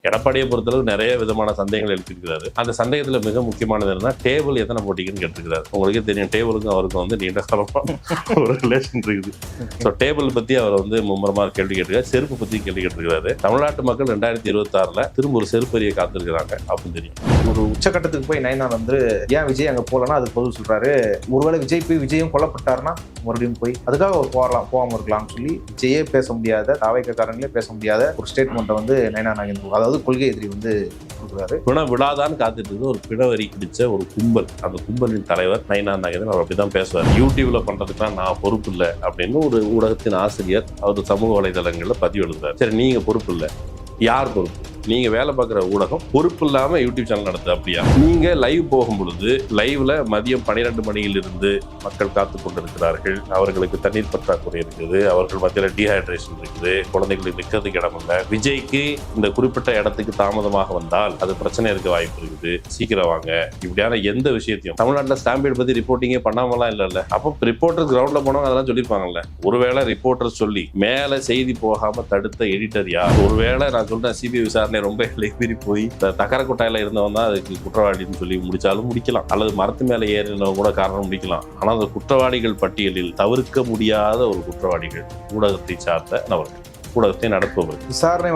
எடப்பாடியை பொறுத்தளவு நிறைய விதமான சந்தேகங்கள் எழுப்பியிருக்கிறாரு. அந்த சந்தேகத்தில் மிக முக்கியமானது என்னன்னா, டேபிள் எத்தனை போட்டிக்குன்னு கேட்டிருக்கிறாரு. உங்களுக்கே தெரியும், டேபிளுக்கும் அவருக்கும் வந்து நீண்ட காலமா ஒரு ரிலேஷன் இருக்குது. ஸோ டேபிள் பற்றி அவர் வந்து மும்முரமாக கேள்வி கேட்டிருக்காரு. செருப்பு பற்றி கேள்வி கேட்டிருக்கிறாரு. தமிழ்நாட்டு மக்கள் 2026 திரும்ப ஒரு செருப்பறியை காத்திருக்கிறாங்க அப்படின்னு தெரியும். ஒரு உச்சக்கட்டத்துக்கு போய் நயனா வந்து ஏன் விஜய் அங்கே போகலன்னா அதுக்கு பதில் சொல்றாரு, ஒருவேளை விஜய் போய் விஜயும் கொல்லப்பட்டாருன்னா மறுபடியும் போய் அதுக்காக அவர் போகாமல் இருக்கலாம்னு சொல்லி விஜயே பேச முடியாத, தாவேக்காரங்களே பேச முடியாத ஒரு ஸ்டேட்மெண்ட்டை வந்து நயனா நாகேந்திரன், அதாவது கொள்கை எதிரி வந்து கொடுக்குறாரு. பிண விழாதான் காத்துட்டு இருக்கு ஒரு பிணவரி பிடிச்ச ஒரு கும்பல். அந்த கும்பலின் தலைவர் நயனா நாகேந்திரன் அவர் அப்படிதான் பேசுவார். யூடியூப்ல பண்றதுக்குலாம் நான் பொறுப்பு இல்லை அப்படின்னு ஒரு ஊடகத்தின் ஆசிரியர் அவர் சமூக வலைதளங்களில் பதிவு எழுதுறாரு. சரி, நீங்க பொறுப்பு இல்லை, யார் பொறுப்பு? நீங்க வேலை பார்க்குற ஊடகம் பொறுப்பு இல்லாம யூடியூப் சேனல் நடத்துது அப்படியா? நீங்க லைவ் போகும் பொழுது லைவ்ல மதியம் 12 மணியிலிருந்து மக்கள் காத்து கொண்டிருக்கிறார்கள். அவர்களுக்கு தண்ணீர் பற்றாக்குறை இருக்குது, அவர்கள் மத்தியில் டீஹைட்ரேஷன் இருக்குது, குழந்தைகளுக்கு நிற்கிறதுக்கு இடம் இல்லை. விஜய்க்கு இந்த குறிப்பிட்ட இடத்துக்கு தாமதமாக வந்தால் அது பிரச்சனை இருக்க வாய்ப்பு இருக்குது, சீக்கிரம் வாங்க. இப்படியான எந்த விஷயத்தையும் தமிழ்நாட்டில் ஸ்டாம்பீட் பத்தி ரிப்போர்ட்டிங்கே பண்ணாமலாம் இல்லைல்ல. அப்போ ரிப்போர்ட்டர்ஸ் கிரவுண்ட்ல போனவங்க அதெல்லாம் சொல்லியிருப்பாங்கல்ல. ஒருவேளை ரிப்போர்ட்டர்ஸ் சொல்லி மேல செய்தி போகாம தடுத்த எடிட்டர் யார்? ஒருவேளை நான் சொல்றேன், சிபிஐ விசாரணை ரொம்ப மீறி போய் தகர கொட்டாயில இருந்தவன் தான் அதுக்கு குற்றவாளின்னு சொல்லி முடிச்சாலும் முடிக்கலாம், அல்லது மரத்து மேல ஏறினவங்க கூட காரணம் முடிக்கலாம். ஆனால் அந்த குற்றவாளிகள் பட்டியலில் தவிர்க்க முடியாத ஒரு குற்றவாளிகள் ஊடகத்தை சார்ந்த நபர்கள், ஊடகத்தை நடத்துபவர்கள். விசாரணை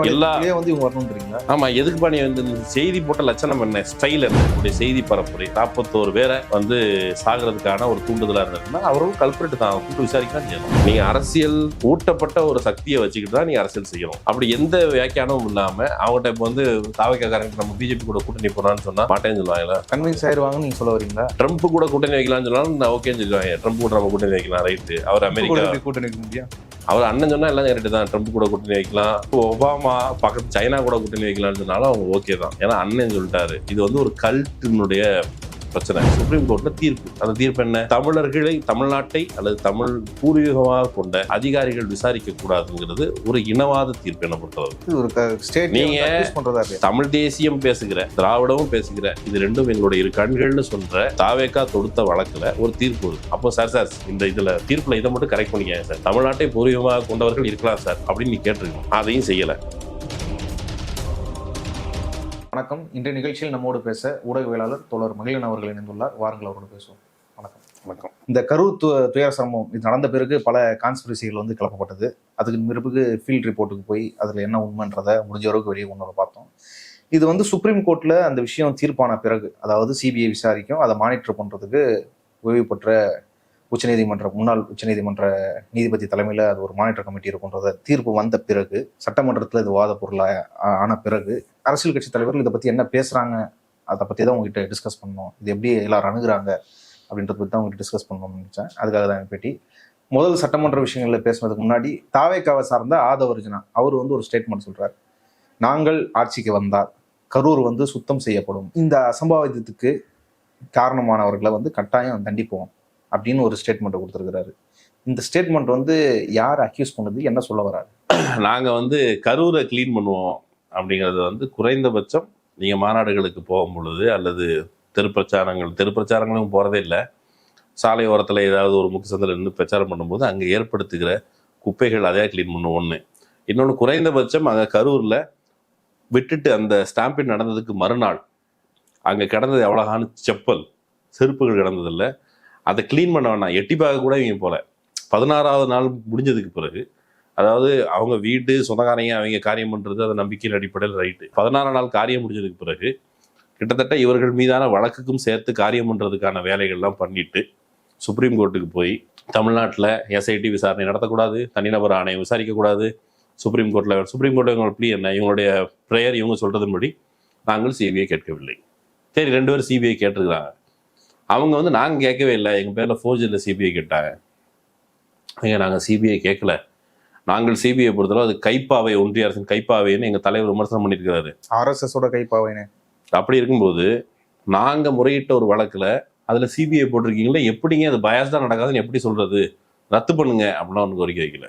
வந்து இவங்க வரணும்ன்றீங்களா? ஆமா, எதுக்கு பண்ணி வந்து செய்தி போட்ட லட்சணம் என்ன, ஸ்டைல் என்ன? இப்படி செய்தி பரப்புரை 41 பேரை வந்து சாகிறதுக்கான ஒரு தூண்டுதலா இருந்ததுன்னா அவரும் கல்பிரேட் தான், கூட்டு விசாரிக்கலாம் செய்யணும். நீங்க அரசியல் ஊட்டப்பட்ட ஒரு சக்தியை வச்சுக்கிட்டு தான் நீங்க அரசியல் செய்யணும். அப்படி எந்த வியாக்கியானமும் இல்லாம அவங்ககிட்ட இப்போ வந்து தாவேக்காரங்க நம்ம பிஜேபி கூட கூட்டணி போறான்னு சொன்னா மாட்டேன்னு சொல்லுவாங்களா? கன்வின்ஸ் ஆயிடுவாங்கன்னு நீங்க சொல்ல வரீங்களா? ட்ரம்ப் கூட கூட்டணி வைக்கலாம்னு சொன்னாலும் நான் ஓகேன்னு சொல்லுவாங்க. ட்ரம்ப் கூட நம்ம கூட்டணி வைக்கலாம், ரைட்டு. அவர் அமெரிக்கா கூட்டணி வைக்க முடியும், அவர் அண்ணன் சொன்னா எல்லாம் கரெக்டு தான். ட்ரம்ப் கூட கூட்டணி வைக்கலாம், ஒபாமா பக்கத்து சைனா கூட கூட்டணி வைக்கலாம்னு சொன்னாலும் அவங்க ஓகே தான். ஏன்னா அண்ணன் சொல்லிட்டாரு. இது வந்து ஒரு கல்ட்டினுடைய பிரச்சனை. சுப்ரீம் கோர்ட்ல தீர்ப்பு. அந்த தீர்ப்பு என்ன? தமிழர்களை, தமிழ்நாட்டை அல்லது தமிழ் பூர்வீகமாக கொண்ட அதிகாரிகள் விசாரிக்க கூடாதுங்கிறது ஒரு இனவாத தீர்ப்பு. என்ன பொறுத்தவரை நீங்க தமிழ் தேசியம் பேசுகிற, திராவிடமும் பேசுகிற, இது ரெண்டும் எங்களுடைய இரு கண்கள்னு சொல்ற தாவேக்கா தொடுத்த வழக்குல ஒரு தீர்ப்பு வருது. அப்போ சார் இந்த இதுல தீர்ப்புல இதை மட்டும் கரெக்ட் பண்ணிக்க சார், தமிழ்நாட்டை பூர்வீகமாக கொண்டவர்கள் இருக்கலாம் சார் அப்படின்னு நீ கேட்டிருக்கணும். அதையும் செய்யல. வணக்கம். இன்றைய நிகழ்ச்சியில் நம்மோடு பேச ஊடகவியலாளர் தோழர் மகிழன் அவர்கள் இணைந்துள்ளார். வாருங்கள், அவரோடு பேசுவோம். வணக்கம். வணக்கம். இந்த கரூர் துயர சம்பவம் இது நடந்த பிறகு பல கான்ஸ்பிரசிகள் வந்து கிளப்பப்பட்டது. அதுக்கு பிறகு ஃபீல்ட் ரிப்போர்ட்டுக்கு போய் அதில் என்ன உண்மைன்றதை முடிஞ்ச அளவுக்கு வெளியே கொண்டு வர பார்த்தோம். இது வந்து சுப்ரீம் கோர்ட்டில் அந்த விஷயம் தீர்ப்பான பிறகு, அதாவது சிபிஐ விசாரிக்கும், அதை மானிட்டர் பண்ணுறதுக்கு ஓய்வு பெற்ற முன்னாள் உச்சநீதிமன்ற நீதிபதி தலைமையில் அது ஒரு மானிட்டர் கமிட்டி இருக்குன்றத தீர்ப்பு வந்த பிறகு, சட்டமன்றத்தில் இது வாத பொருளாக ஆன பிறகு அரசியல் கட்சி தலைவர்கள் இதை பற்றி என்ன பேசுகிறாங்க, அதை பற்றி தான் உங்ககிட்ட டிஸ்கஸ் பண்ணணும். இது எப்படி எல்லாரும் அணுகுறாங்க அப்படின்றத பற்றி தான் உங்ககிட்ட டிஸ்கஸ் பண்ணணும்னு நினச்சேன். அதுக்காக தான் பேட்டி. முதல் சட்டமன்ற விஷயங்களில் பேசுனதுக்கு முன்னாடி தாவேக்காவை சார்ந்த ஆதவர்ஜுனா அவர் வந்து ஒரு ஸ்டேட்மெண்ட் சொல்கிறார். நாங்கள் ஆட்சிக்கு வந்தால் கரூர் வந்து சுத்தம் செய்யப்படும், இந்த அசம்பாவிதத்துக்கு காரணமானவர்களை வந்து கட்டாயம் தண்டிப்போம் அப்படின்னு ஒரு ஸ்டேட்மெண்ட்டை கொடுத்துருக்கிறாரு. இந்த ஸ்டேட்மெண்ட் வந்து யார் அக்யூஸ் பண்ணுது, என்ன சொல்ல வராரு? நாங்கள் வந்து கரூரை கிளீன் பண்ணுவோம் அப்படிங்கிறது வந்து குறைந்தபட்சம் நீங்கள் மாநாடுகளுக்கு போகும் பொழுது அல்லது தெருப்பிரச்சாரங்களும் போகிறதே இல்லை, சாலை ஓரத்தில் ஏதாவது ஒரு முக்கிய சந்தில் நின்று பிரச்சாரம் பண்ணும்போது அங்கே ஏற்படுத்துகிற குப்பைகள் அதே கிளீன் பண்ணுவோம். ஒன்று. இன்னொன்று, குறைந்தபட்சம் அங்கே கரூரில் விட்டுட்டு அந்த ஸ்டாம்பிங் நடந்ததுக்கு மறுநாள் அங்கே கிடந்தது எவ்வளோகான செப்பல், செருப்புகள் கிடந்ததில்லை, அதை கிளீன் பண்ண வேணாம், எட்டி பார்க்க கூட இவங்க போல. 16வது நாள் முடிஞ்சதுக்கு பிறகு, அதாவது அவங்க வீட்டு சொந்தக்காரங்க அவங்க காரியம் பண்ணுறது அதை நம்பிக்கையின் அடிப்படையில் ரைட்டு. 16ஆம் நாள் காரியம் முடிஞ்சதுக்கு பிறகு கிட்டத்தட்ட இவர்கள் மீதான வழக்குக்கும் சேர்த்து காரியம் பண்ணுறதுக்கான வேலைகள்லாம் பண்ணிட்டு சுப்ரீம் கோர்ட்டுக்கு போய் தமிழ்நாட்டில் எஸ்ஐடி விசாரணை நடத்தக்கூடாது, தனிநபர் ஆணையம் விசாரிக்கக்கூடாது. சுப்ரீம் கோர்ட்டில் இவங்களோட ப்ளீ என்ன, இவங்களுடைய ப்ரேயர் இவங்க சொல்கிறதுபடி நாங்கள் சிபிஐ கேட்கவில்லை. சரி, 2 பேரும் சிபிஐ கேட்டிருக்கிறாங்க. அவங்க வந்து நாங்கள் கேட்கவே இல்லை, எங்கள் பேரில் ஃபோர்ஜரியில் சிபிஐ கேட்டாங்க. நாங்கள் சிபிஐ கேட்கல, நாங்கள் சிபிஐ பொறுத்தளவு அது கைப்பாவை, ஒன்றிய அரசின் கைப்பாவைன்னு எங்கள் தலைவர் விமர்சனம் பண்ணியிருக்கிறாரு. ஆர்எஸ்எஸோட கைப்பாவைன்னு. அப்படி இருக்கும்போது நாங்கள் முறையிட்ட ஒரு வழக்கில் அதில் சிபிஐ போட்டிருக்கீங்களே, எப்படிங்க அது பயாஸ்டாக நடக்காதுன்னு எப்படி சொல்கிறது, ரத்து பண்ணுங்க அப்படின்னா ஒன்று கோரிக்கை வைக்கல.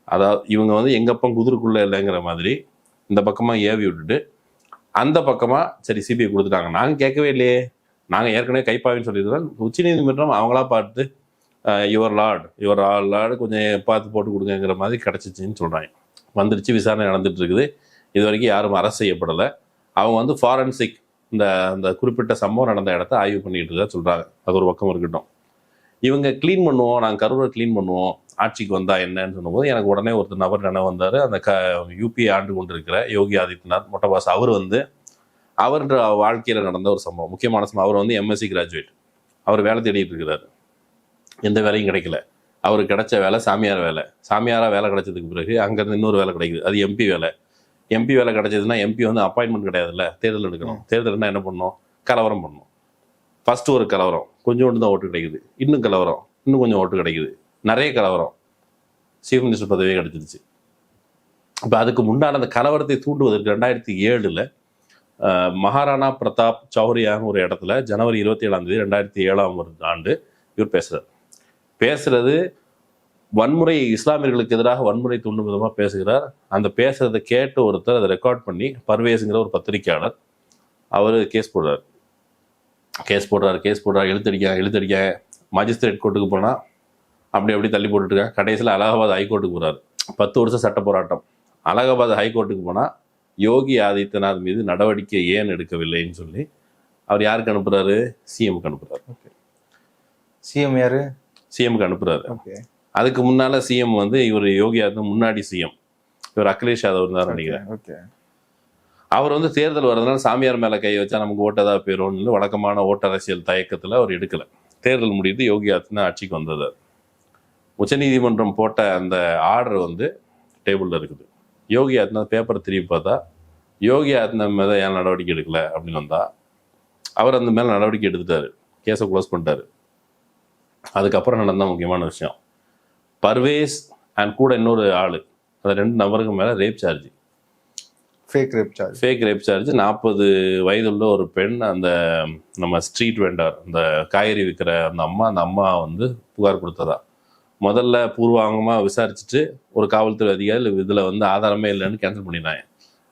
அதாவது இவங்க வந்து எங்கப்பம் குதிரைக்குள்ளே இல்லைங்கிற மாதிரி இந்த பக்கமாக ஏவி விட்டுட்டு அந்த பக்கமாக சரி சிபிஐ கொடுத்துட்டாங்க. நாங்கள் கேட்கவே இல்லையே, நாங்கள் ஏற்கனவே கைப்பாவின்னு சொல்லியிருந்தோம். உச்சநீதிமன்றம் அவங்களா பார்த்து யுவர் லார்டு கொஞ்சம் பார்த்து போட்டு கொடுங்கிற மாதிரி கிடச்சிச்சின்னு சொல்கிறாங்க. வந்துடுச்சு, விசாரணை நடந்துட்டு இருக்குது. இது வரைக்கும் யாரும் அரெஸ்ட் செய்யப்படலை. அவங்க வந்து ஃபாரன்சிக் இந்த அந்த குறிப்பிட்ட சம்பவம் நடந்த இடத்த ஆய்வு பண்ணிட்டு இருக்கா சொல்கிறாங்க. அது ஒரு பக்கம் இருக்கட்டும். இவங்க க்ளீன் பண்ணுவோம், நாங்கள் கரூரை க்ளீன் பண்ணுவோம் ஆட்சிக்கு வந்தால் என்னன்னு சொன்னபோது எனக்கு உடனே ஒருத்தர் நபர் நினைவு வந்தார். அந்த யூபியை ஆண்டு கொண்டு இருக்கிற யோகி ஆதித்யநாத் மொட்டை பாஸ். அவர் வந்து அவருன்ற வாழ்க்கையில் நடந்த ஒரு சம்பவம், முக்கியமான சம்பவம். அவர் வந்து எம்எஸ்சி கிராஜுவேட். அவர் வேலை தேடிட்டு இருக்கிறார். எந்த வேலையும் கிடைக்கல. அவருக்கு கிடைச்ச வேலை சாமியார் வேலை. சாமியாராக வேலை கிடைச்சதுக்கு பிறகு அங்கேருந்து இன்னொரு வேலை கிடைக்குது, அது எம்பி வேலை. எம்பி வேலை கிடைச்சதுன்னா எம்பி வந்து அப்பாயின்மெண்ட் கிடையாதுல்ல, தேர்தல் எடுக்கணும். தேர்தல்னா என்ன பண்ணணும்? கலவரம் பண்ணணும். ஃபஸ்ட்டு ஒரு கலவரம், கொஞ்சோண்டு தான் ஓட்டு கிடைக்குது. இன்னும் கலவரம், இன்னும் கொஞ்சம் ஓட்டு கிடைக்குது. நிறைய கலவரம், சீஃப் மினிஸ்டர் பதவியே கிடைச்சிருச்சு. இப்போ அதுக்கு முன்னாடி அந்த கலவரத்தை தூண்டுவதற்கு 2007 மகாராணா பிரதாப் சௌரியான்னு ஒரு இடத்துல ஜனவரி 27 2007 இவர் பேசுறது வன்முறை, இஸ்லாமியர்களுக்கு எதிராக வன்முறை தூண்டும் விதமாக பேசுகிறார். அந்த பேசுறதை கேட்டு ஒருத்தர் அதை ரெக்கார்ட் பண்ணி, பர்வேஸுங்கிற ஒரு பத்திரிக்கையாளர், அவர் கேஸ் போடுறார். எழுத்தடிக்க மஜிஸ்ட்ரேட் கோர்ட்டுக்கு போனால் அப்படி தள்ளி போட்டுருக்காங்க. கடைசியில் அலகாபாத் ஹைகோர்ட்டுக்கு போகிறார். 10 வருஷம் சட்ட போராட்டம். அலகாபாத் ஹைகோர்ட்டுக்கு போனால் யோகி ஆதித்யநாத் மீது நடவடிக்கை ஏன் எடுக்கவில்லைன்னு சொல்லி அவர் யாருக்கு அனுப்புறாரு? சிஎம்க்கு அனுப்புறாரு. சிஎம் யாரு? சிஎம்க்கு அனுப்புறாரு. அதுக்கு முன்னால சிஎம் வந்து இவர் யோகி ஆதித்யநாத் முன்னாடி சிஎம் இவர் அகிலேஷ் யாதவ் தான் நினைக்கிறேன். அவர் வந்து தேர்தல் வர்றதுனால சாமியார் மேலே கை வச்சா நமக்கு ஓட்டதாக போயிடும்னு வழக்கமான ஓட்டரசியல் தயக்கத்தில் அவர் எடுக்கலை. தேர்தல் முடிந்து யோகி ஆதித்யநாத் ஆட்சிக்கு வந்தது. உச்சநீதிமன்றம் போட்ட அந்த ஆர்டர் வந்து டேபிளில் இருக்குது. யோகி ஆதித்யநாத் பேப்பரை திரும்பி பார்த்தா யோகி ஆதித்யநாத் மேலே ஏன் நடவடிக்கை எடுக்கலை அப்படின்னு வந்தால் அவர் அந்த மேலே நடவடிக்கை எடுத்துட்டாரு, கேஸை க்ளோஸ் பண்ணிட்டாரு. அதுக்கப்புறம் நடந்த முக்கியமான விஷயம், பர்வேஸ் அண்ட் கூட இன்னொரு ஆள், அந்த 2 நபருக்கு மேலே rape charge, fake rape charge. 40 வயதுள்ள ஒரு பெண், அந்த நம்ம ஸ்ட்ரீட் வெண்டர், அந்த காய்கறி விற்கிற அந்த அம்மா வந்து புகார் கொடுத்ததா. முதல்ல பூர்வாங்கமாக விசாரிச்சுட்டு ஒரு காவல்துறை அதிகாரி இதில் வந்து ஆதாரமே இல்லைன்னு கேன்சல் பண்ணிடுறாங்க.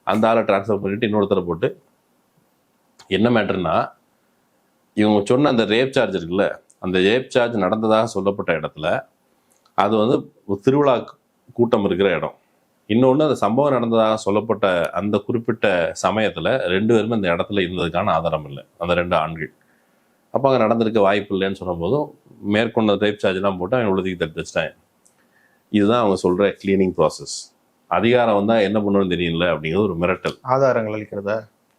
அந்த ஆளை ட்ரான்ஸ்ஃபர் பண்ணிவிட்டு இன்னொருத்தரை போட்டு, என்ன மேட்டர்னா இவங்க சொன்ன அந்த ரேப் சார்ஜ் இருக்குல்ல, அந்த ரேப் சார்ஜ் நடந்ததாக சொல்லப்பட்ட இடத்துல அது வந்து திருவிழா கூட்டம் இருக்கிற இடம். இன்னொன்று, அந்த சம்பவம் நடந்ததாக சொல்லப்பட்ட அந்த குறிப்பிட்ட சமயத்தில் 2 பேருமே அந்த இடத்துல இருந்ததுக்கான ஆதாரம் இல்லை, அந்த 2 ஆண்கள். அப்போ அங்கே நடந்திருக்க வாய்ப்பு இல்லைன்னு சொன்னபோதும் மேற்கொண்ட ரேப் சார்ஜ்லாம் போட்டு அவங்க உள்ளதுக்கு தட்டு வச்சிட்டாங்க. இதுதான் அவங்க சொல்கிற கிளீனிங் ப்ராசஸ். அதிகாரம் வந்தால் என்ன பண்ணணும்னு தெரியல அப்படிங்கிறது ஒரு மிரட்டல். ஆதாரங்கள் அளிக்கிறதா?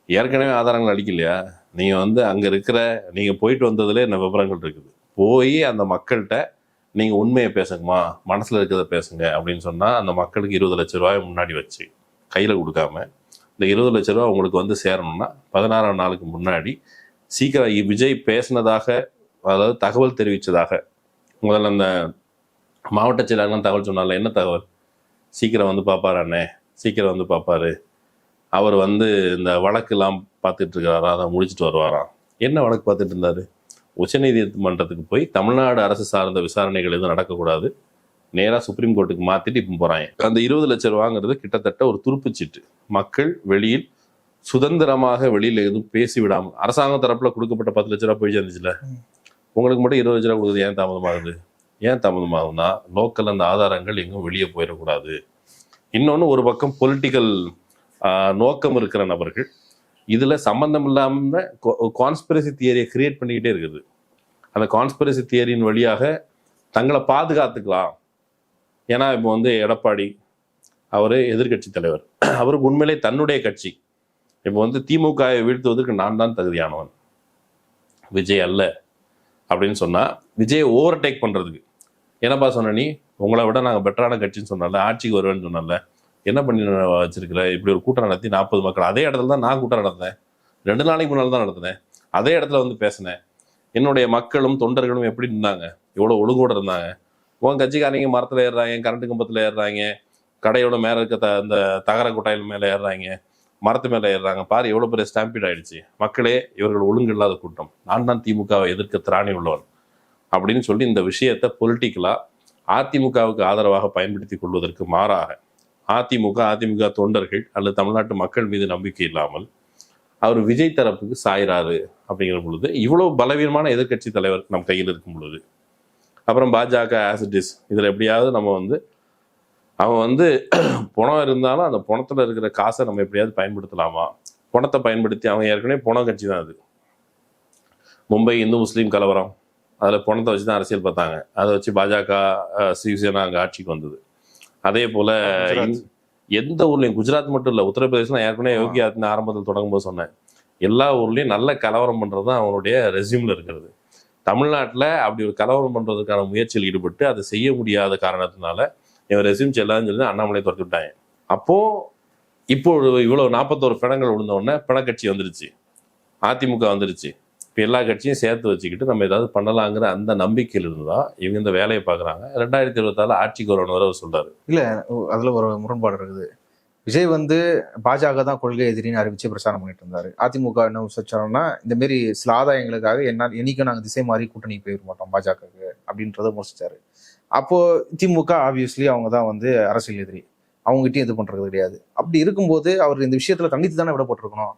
ஏற்கனவே ஆதாரங்கள் அளிக்கலையா? நீங்கள் வந்து அங்கே இருக்கிற, நீங்கள் போயிட்டு வந்ததுல என்ன விவரங்கள் இருக்குது, போய் அந்த மக்கள்கிட்ட நீங்கள் உண்மையை பேசுங்கம்மா, மனசில் இருக்கிறத பேசுங்க அப்படின்னு சொன்னால் அந்த மக்களுக்கு 20 லட்ச ரூபாய் முன்னாடி வச்சு கையில் கொடுக்காம, இந்த 20 லட்ச ரூபா உங்களுக்கு வந்து சேரணும்னா 16ஆம் நாளுக்கு முன்னாடி சீக்கிரம் விஜய் பேசினதாக, அதாவது தகவல் தெரிவித்ததாக, முதல்ல அந்த மாவட்ட செயலாளர்லாம் தகவல் சொன்னால, என்ன தகவல்? சீக்கிரம் வந்து பார்ப்பார் அண்ணே, சீக்கிரம் வந்து பார்ப்பாரு, அவர் வந்து இந்த வழக்கெல்லாம் பார்த்துட்டு இருக்கிறாரா, அதை முடிச்சுட்டு வருவாராம். என்ன வழக்கு பார்த்துட்டு இருந்தார்? உச்சநீதிமன்றத்துக்கு போய் தமிழ்நாடு அரசு சார்ந்த விசாரணைகள் எதுவும் நடக்கக்கூடாது, நேராக சுப்ரீம் கோர்ட்டுக்கு மாற்றிட்டு இப்போ போகிறாங்க. அந்த 20 லட்ச ரூபாங்கிறது கிட்டத்தட்ட ஒரு துருப்புச்சீட்டு. மக்கள் வெளியில் சுதந்திரமாக வெளியில் எதுவும் பேசி விடாமல், அரசாங்கம் தரப்பில் கொடுக்கப்பட்ட 10 லட்ச ரூபா போய் சேர்ந்துச்சுல, உங்களுக்கு மட்டும் 20 லட்ச ரூபா கொடுக்குறது ஏன் தாமதமாகுதுன்னா லோக்கல் அந்த ஆதாரங்கள் எங்கும் வெளியே போயிடக்கூடாது. இன்னொன்று, ஒரு பக்கம் பொலிட்டிக்கல் நோக்கம் இருக்கிற நபர்கள் இதில் சம்பந்தம் இல்லாமல் கான்ஸ்பிரசி தியரியை கிரியேட் பண்ணிக்கிட்டே இருக்குது. அந்த கான்ஸ்பிரசி தியரியின் வழியாக தங்களை பாதுகாத்துக்கலாம். ஏன்னா இப்போ வந்து எடப்பாடி அவர் எதிர்கட்சி தலைவர், அவருக்கு உண்மையிலே தன்னுடைய கட்சி இப்போ வந்து திமுகவை வீழ்த்துவதற்கு நான் தான் தகுதியானவன், விஜய் அல்ல அப்படின்னு சொன்னால், விஜயை ஓவர்டேக் பண்ணுறதுக்கு என்னப்பா சொன்ன, நீ உங்களை விட நாங்கள் பெட்டரான கட்சின்னு சொன்னால, ஆட்சிக்கு வருவேன்னு சொன்னால, என்ன பண்ணி வச்சிருக்கிற? இப்படி ஒரு கூட்டம் நடத்தி 40 மக்கள், அதே இடத்துல தான் நான் கூட்டம் நடத்தினேன், 2 நாளைக்கு முன்னால் தான் நடத்தினேன், அதே இடத்துல வந்து பேசினேன். என்னுடைய மக்களும் தொண்டர்களும் எப்படி இருந்தாங்க, எவ்வளோ ஒழுங்கோடு இருந்தாங்க. உன் கட்சிக்காரங்க மரத்தில் ஏறுறாங்க, கரண்ட் கம்பத்தில் ஏறுறாங்க, கடையோட மேலே இருக்க அந்த தகர கொட்டாயில் மேலே ஏறுறாங்க, மரத்து மேலே ஏறுறாங்க, பாரு எவ்வளோ பெரிய ஸ்டாம்பீட் ஆகிடுச்சு. மக்களே, இவர்கள் ஒழுங்கு இல்லாத கூட்டம், நான் தான் திமுகவை எதிர்க்க திராணி உள்ளவன் அப்படின்னு சொல்லி இந்த விஷயத்தை பொலிட்டிக்கலாக அதிமுகவுக்கு ஆதரவாக பயன்படுத்தி கொள்வதற்கு மாறாக அதிமுக தொண்டர்கள் அல்லது தமிழ்நாட்டு மக்கள் மீது நம்பிக்கை இல்லாமல் அவர் விஜய் தரப்புக்கு சாயிறாரு. அப்படிங்கிற பொழுது இவ்வளோ பலவீனமான எதிர்கட்சி தலைவர் நம் கையில் இருக்கும் பொழுது, அப்புறம் பாஜக ஆசிட்டிஸ், இதில் எப்படியாவது நம்ம வந்து அவன் வந்து பணம் இருந்தாலும் அந்த பணத்துல இருக்கிற காசை நம்ம எப்படியாவது பயன்படுத்தலாமா, பணத்தை பயன்படுத்தி அவன் ஏற்கனவே பணம் கட்சி தான் அது. மும்பை இந்து முஸ்லீம் கலவரம், அதில் பணத்தை வச்சு தான் அரசியல் பார்த்தாங்க. அதை வச்சு பாஜக சிவசேனா அங்கே ஆட்சிக்கு வந்தது. அதே போல் எந்த ஊர்லேயும், குஜராத் மட்டும் இல்லை, உத்தரப்பிரதேசம் ஏற்கனவே யோகி ஆதித்யநாத் ஆரம்பத்தில் தொடங்கும்போது சொன்னேன், எல்லா ஊர்லேயும் நல்ல கலவரம் பண்ணுறது தான் அவனுடைய ரெஸ்யூமில் இருக்கிறது. தமிழ்நாட்டில் அப்படி ஒரு கலவரம் பண்ணுறதுக்கான முயற்சியில் ஈடுபட்டு அதை செய்ய முடியாத காரணத்தினால இவன் ரெஸ்யூம் செல்லாதுன்னு சொல்லி அண்ணாமலை துரத்தி விட்டாங்க. அப்போது இப்போ இவ்வளோ 41 பிணங்கள் விழுந்தோடனே பிணக்கட்சி வந்துருச்சு, அதிமுக வந்துருச்சு. இப்போ எல்லா கட்சியும் சேர்த்து வச்சுக்கிட்டு நம்ம ஏதாவது பண்ணலாங்கிற அந்த நம்பிக்கையில் இருந்தால் இவங்க இந்த வேலையை பார்க்குறாங்க. 2024 ஆட்சிக்கு வரணும் அவர் சொல்கிறாரு. இல்லை, அதில் ஒரு முரண்பாடு இருக்குது. விஜய் வந்து பாஜக தான் கொள்கை எதிரின்னு அறிவிச்சு பிரச்சாரம் பண்ணிட்டு இருந்தாரு. அதிமுக என்ன வச்சாரோம்னா, இந்த மாரி சில ஆதாயங்களுக்காக என்னைக்கும் நாங்கள் திசை மாறி கூட்டணி போயிட மாட்டோம் பாஜகவுக்கு அப்படின்றத முடிச்சிட்டாரு. அப்போ திமுக ஆப்வியஸ்லி அவங்க தான் வந்து அரசியல் எதிரி, அவங்ககிட்டயும் இது பண்றது கிடையாது. அப்படி இருக்கும்போது அவர் இந்த விஷயத்துல கண்டித்து தானே விடப்பட்டிருக்கணும்.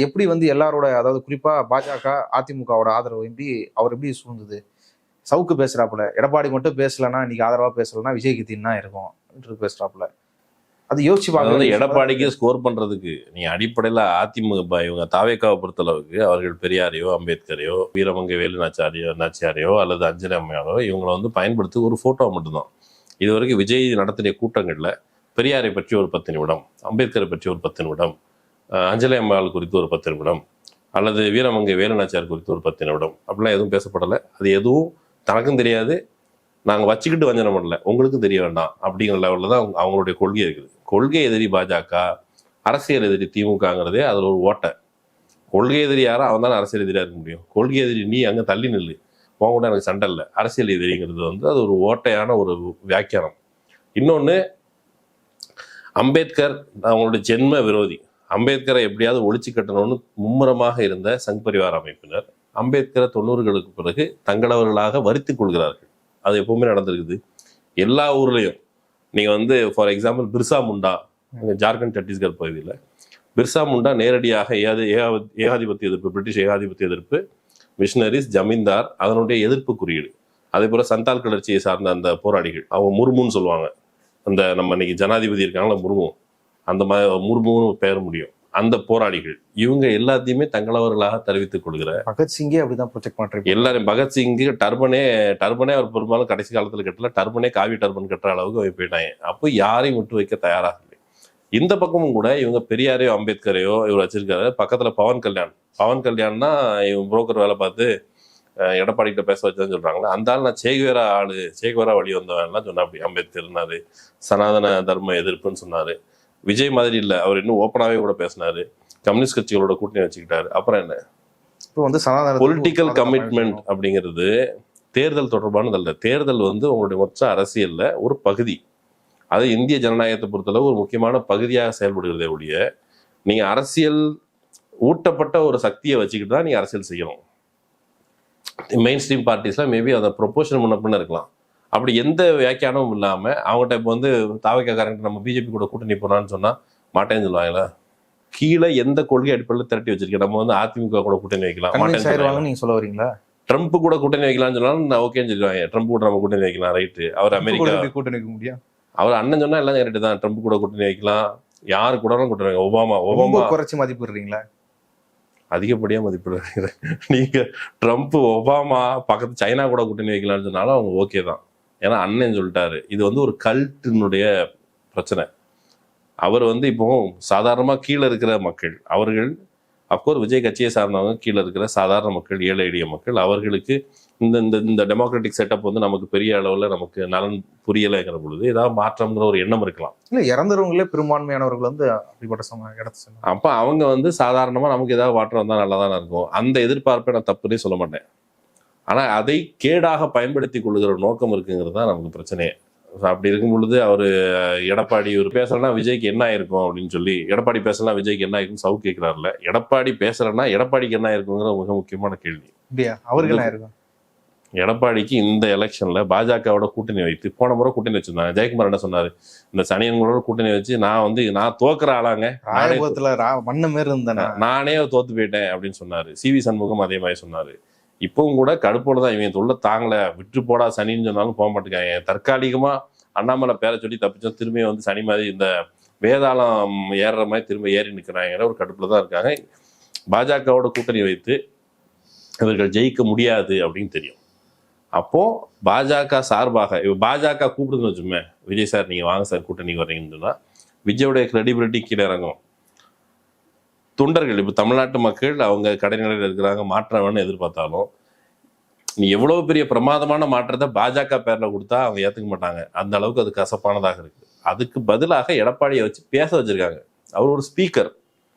எப்படி வந்து எல்லாரோட, அதாவது குறிப்பா பாஜக அதிமுகவோட ஆதரவு அவர் எப்படி சூழ்ந்தது? சவுக்கு பேசுறாப்புல, எடப்பாடி மட்டும் பேசலன்னா, இன்னைக்கு ஆதரவா பேசலன்னா விஜய்க்கு தீன்னா இருக்கும் பேசுறாப்புல. அது யோசிச்சு பார்க்க, எடப்பாடிக்கு ஸ்கோர் பண்றதுக்கு நீங்க அடிப்படையில் அதிமுக இவங்க தாவேக்காவை பொறுத்தளவுக்கு அவர்கள் பெரியாரையோ அம்பேத்கரையோ வீரமங்கை வேலு நாச்சியாரையோ அல்லது அஞ்சலி அம்மையாரோ இவங்களை வந்து பயன்படுத்தி ஒரு போட்டோ மட்டும்தான். இது வரைக்கும் விஜய் நடத்திய கூட்டங்களில் பெரியாரை பற்றி ஒரு 10 நிமிடம், அம்பேத்கரை பற்றி ஒரு 10 நிமிடம், அஞ்சலி அம்மையாள் குறித்து ஒரு 10 நிமிடம், அல்லது வீரமங்கை வேலு நாச்சியார் குறித்து ஒரு 10 நிமிடம் அப்படிலாம் எதுவும் பேசப்படலை. அது எதுவும் தனக்கும் தெரியாது, நாங்கள் வச்சுக்கிட்டு வஞ்சனம் பண்ணல, உங்களுக்கும் தெரிய வேண்டாம் அப்படிங்கிற லெவலில் தான் அவங்களுடைய கொள்கை இருக்குது. கொள்கை எதிரி பாஜக, அரசியல் எதிரி திமுகங்கிறதே அதில் ஒரு ஓட்டை. கொள்கை எதிரி யாரோ அவன் தானே அரசியல் எதிரியாக இருக்க முடியும். கொள்கை எதிரி நீ அங்கே தள்ளி நில்லு, உன் கூட எனக்கு சண்டை இல்லை. அரசியல் எதிரிங்கிறது வந்து அது ஒரு ஓட்டையான ஒரு வியாக்கியானம். இன்னொன்று, அம்பேத்கர் அவங்களுடைய ஜென்ம விரோதி. அம்பேத்கரை எப்படியாவது ஒழிச்சு கட்டணும்னு மும்முரமாக இருந்த சங் பரிவார அமைப்பினர் அம்பேத்கரை 90களுக்கு பிறகு தங்களவர்களாக வருத்திக் கொள்கிறார்கள். அது எப்பவுமே நடந்திருக்குது எல்லா ஊர்லேயும். நீங்கள் வந்து ஃபார் எக்ஸாம்பிள் பிர்சா முண்டா, ஜார்க்கண்ட் சத்தீஸ்கர் பகுதியில் பிர்சா முண்டா நேரடியாக ஏகாதிபத்திய எதிர்ப்பு, பிரிட்டிஷ் ஏகாதிபத்திய எதிர்ப்பு, மிஷினரிஸ், ஜமீன்தார், அதனுடைய எதிர்ப்பு குறியீடு. அதே போல் சந்தால் கிளர்ச்சியை சார்ந்த அந்த போராளிகள், அவங்க முர்முன்னு சொல்லுவாங்க. அந்த நம்ம இன்னைக்கு ஜனாதிபதி இருக்காங்களா முர்மு, அந்த மாதிரி முர்முன்னு பெயர் முடியும். அந்த போராளிகள் இவங்க எல்லாத்தையுமே தங்களவர்களாக தெரிவித்துக் கொள்கிற பகத்சிங்கே அப்படிதான் ப்ரொஜெக்ட் பண்றாங்க எல்லாரும். பகத்சிங்கு டர்பனே அவர் பெரும்பாலும் கடைசி காலத்தில் கட்டல, டர்பனே காவி டர்பன் கட்டுற அளவுக்கு அவங்க போயிட்டாங்க. அப்போ யாரையும் விட்டு வைக்க தயாராக இல்லை. இந்த பக்கமும் கூட இவங்க பெரியாரையோ அம்பேத்கரையோ இவர் வச்சிருக்காரு. பக்கத்துல பவன் கல்யாண்னா இவங்க புரோக்கர் வேலை பார்த்து எடப்பாடி கிட்ட பேச வச்சான்னு சொல்றாங்களா, அந்த ஆள் நான் சேகுவேரா வழி வந்தவன்லாம் சொன்னா. அப்படி அம்பேத்கர்னாரு, சனாதன தர்ம எதிர்ப்புன்னு சொன்னாரு. விஜய் மாதிரி இல்லை, அவர் இன்னும் ஓப்பனாகவே கூட பேசினாரு, கம்யூனிஸ்ட் கட்சிகளோட கூட்டணி வச்சுக்கிட்டாரு. அப்புறம் என்ன, இப்போ வந்து பொலிட்டிக்கல் கமிட்மெண்ட் அப்படிங்கிறது தேர்தல் தொடர்பானது அல்ல. தேர்தல் வந்து உங்களுடைய மொத்த அரசியல்ல ஒரு பகுதி. அது இந்திய ஜனநாயகத்தை பொறுத்தளவு ஒரு முக்கியமான பகுதியாக செயல்படுகிறதே ஒழிய, நீங்க அரசியல் ஊட்டப்பட்ட ஒரு சக்தியை வச்சுக்கிட்டு தான் நீங்க அரசியல் செய்யணும். மெயின் ஸ்ட்ரீம் பார்ட்டிஸ்லாம் மேபி அதை ப்ரொபோஷன் முன்ன இருக்கலாம். அப்படி எந்த வியாக்கியானமும் இல்லாமல் அவங்ககிட்ட இப்போ வந்து தாவைக்காரங்கிட்ட நம்ம பிஜேபி கூட கூட்டணி போனான்னு சொன்னால் மாட்டேன்னு சொல்லுவாங்களா? கீழே எந்த கொள்கை அடிப்படையில் திரட்டி வச்சிருக்கேன், நம்ம வந்து அதிமுக கூட கூட்டணி வைக்கலாம் மாட்டேன்னு நீங்க சொல்ல வரீங்களா? ட்ரம்ப் கூட கூட்டணி வைக்கலாம்னு சொன்னாலும் நான் ஓகேன்னு சொல்லுவாங்க. ட்ரம்ப் கூட நம்ம கூட்டணி வைக்கலாம், ரைட்டு. அவர் அமெரிக்கா கூட்டணி வைக்க முடியும், அவர் அண்ணன் சொன்னா எல்லாம் ரைட்டு தான். ட்ரம்ப் கூட கூட்டணி வைக்கலாம், யாரு கூட கூட்டணி வைக்கலாம். ஒபாமா குறைச்சி மதிப்பிடுறீங்களா? அதிகப்படியா மதிப்பிடுறீங்க நீங்க. ட்ரம்ப் ஒபாமா பக்கத்து சைனா கூட கூட்டணி வைக்கலாம்னு சொன்னாலும் அவங்க ஓகே தான். ஏன்னா அண்ணன் சொல்லிட்டாரு. இது வந்து ஒரு கல்ட்டினுடைய பிரச்சனை. அவர் வந்து இப்போ சாதாரணமாக கீழே இருக்கிற மக்கள், அவர்கள் அப்கோர்ஸ் விஜய் கட்சியை சார்ந்தவங்க, கீழே இருக்கிற சாதாரண மக்கள், ஏழை எளிய மக்கள், அவர்களுக்கு இந்த டெமோக்ராட்டிக் செட்டப் வந்து நமக்கு பெரிய அளவில் நமக்கு நலன் புரியலைங்கிற பொழுது ஏதாவது மாற்றம்ங்கிற ஒரு எண்ணம் இருக்கலாம். இல்லை, இறந்துறவங்களே பெரும்பான்மையானவர்கள் வந்து அப்படிப்பட்ட இடத்த அப்போ அவங்க வந்து சாதாரணமாக நமக்கு ஏதாவது மாற்றம் வந்தால் நல்லா தானே இருக்கும். அந்த எதிர்பார்ப்பை நான் தப்புன்னே சொல்ல மாட்டேன். ஆனால் அதை கேடாக பயன்படுத்தி கொள்ளுகிற நோக்கம் இருக்குங்கிறது தான் நமக்கு பிரச்சனையே. அப்படி இருக்கும் பொழுது அவர் எடப்பாடி ஒரு பேசலன்னா விஜய்க்கு என்ன ஆயிருக்கும் அப்படின்னு சொல்லி, எடப்பாடி பேசலாம் விஜய்க்கு என்ன ஆயிருக்கும் சவுக்கு கேட்கிறாருல, எடப்பாடி பேசலன்னா எடப்பாடிக்கு என்ன ஆயிருக்குங்கிற மிக முக்கியமான கேள்வி. அவருக்கு என்ன ஆயிருக்கும்? எடப்பாடிக்கு இந்த எலெக்ஷன்ல பாஜகவோட கூட்டணி வைத்து, போன முறை கூட்டணி வச்சிருந்தாங்க, ஜெயக்குமார் என்ன சொன்னாரு, இந்த சனியன்களோட கூட்டணி வச்சு நான் தோக்குற ஆளாங்க, நானே தோத்து போயிட்டேன் அப்படின்னு சொன்னாரு. சிவி சண்முகம் அதே மாதிரி சொன்னாரு. இப்பவும் கூட கடுப்போட தான் இவங்க தொல்லை தாங்கலை, விட்டு போடா சனின்னு சொன்னாலும் போக மாட்டேங்காங்க. தற்காலிகமா அண்ணாமலை பேரை சொல்லி தப்பிச்சோம், திரும்பி வந்து சனி மாதிரி இந்த வேதாளம் ஏறுற மாதிரி திரும்ப ஏறி நிற்கிறாங்கிற ஒரு கடுப்புல தான் இருக்காங்க. பாஜகவோட கூட்டணி வைத்து இவர்கள் ஜெயிக்க முடியாது அப்படின்னு தெரியும். அப்போ பாஜக சார்பாக பாஜக கூப்பிடுதுன்னு வச்சுமே, விஜய் சார் நீங்க வாங்க சார் கூட்டணிக்கு வர்றீங்கன்னு சொன்னா விஜயோடைய கிரெடிபிலிட்டி கீழே இறங்கும். தொண்டர்கள் இப்போ தமிழ்நாட்டு மக்கள் அவங்க கடைநிலையில் இருக்கிறாங்க, மாற்றம் எதிர்பார்த்தாலும் நீ எவ்வளவு பெரிய பிரமாதமான மாற்றத்தை பாஜக பேர்ல கொடுத்தா அவங்க ஏத்துக்க மாட்டாங்க. அந்த அளவுக்கு அது கசப்பானதாக இருக்கு. அதுக்கு பதிலாக எடப்பாடியை வச்சு பேச வச்சிருக்காங்க. அவர் ஒரு ஸ்பீக்கர்,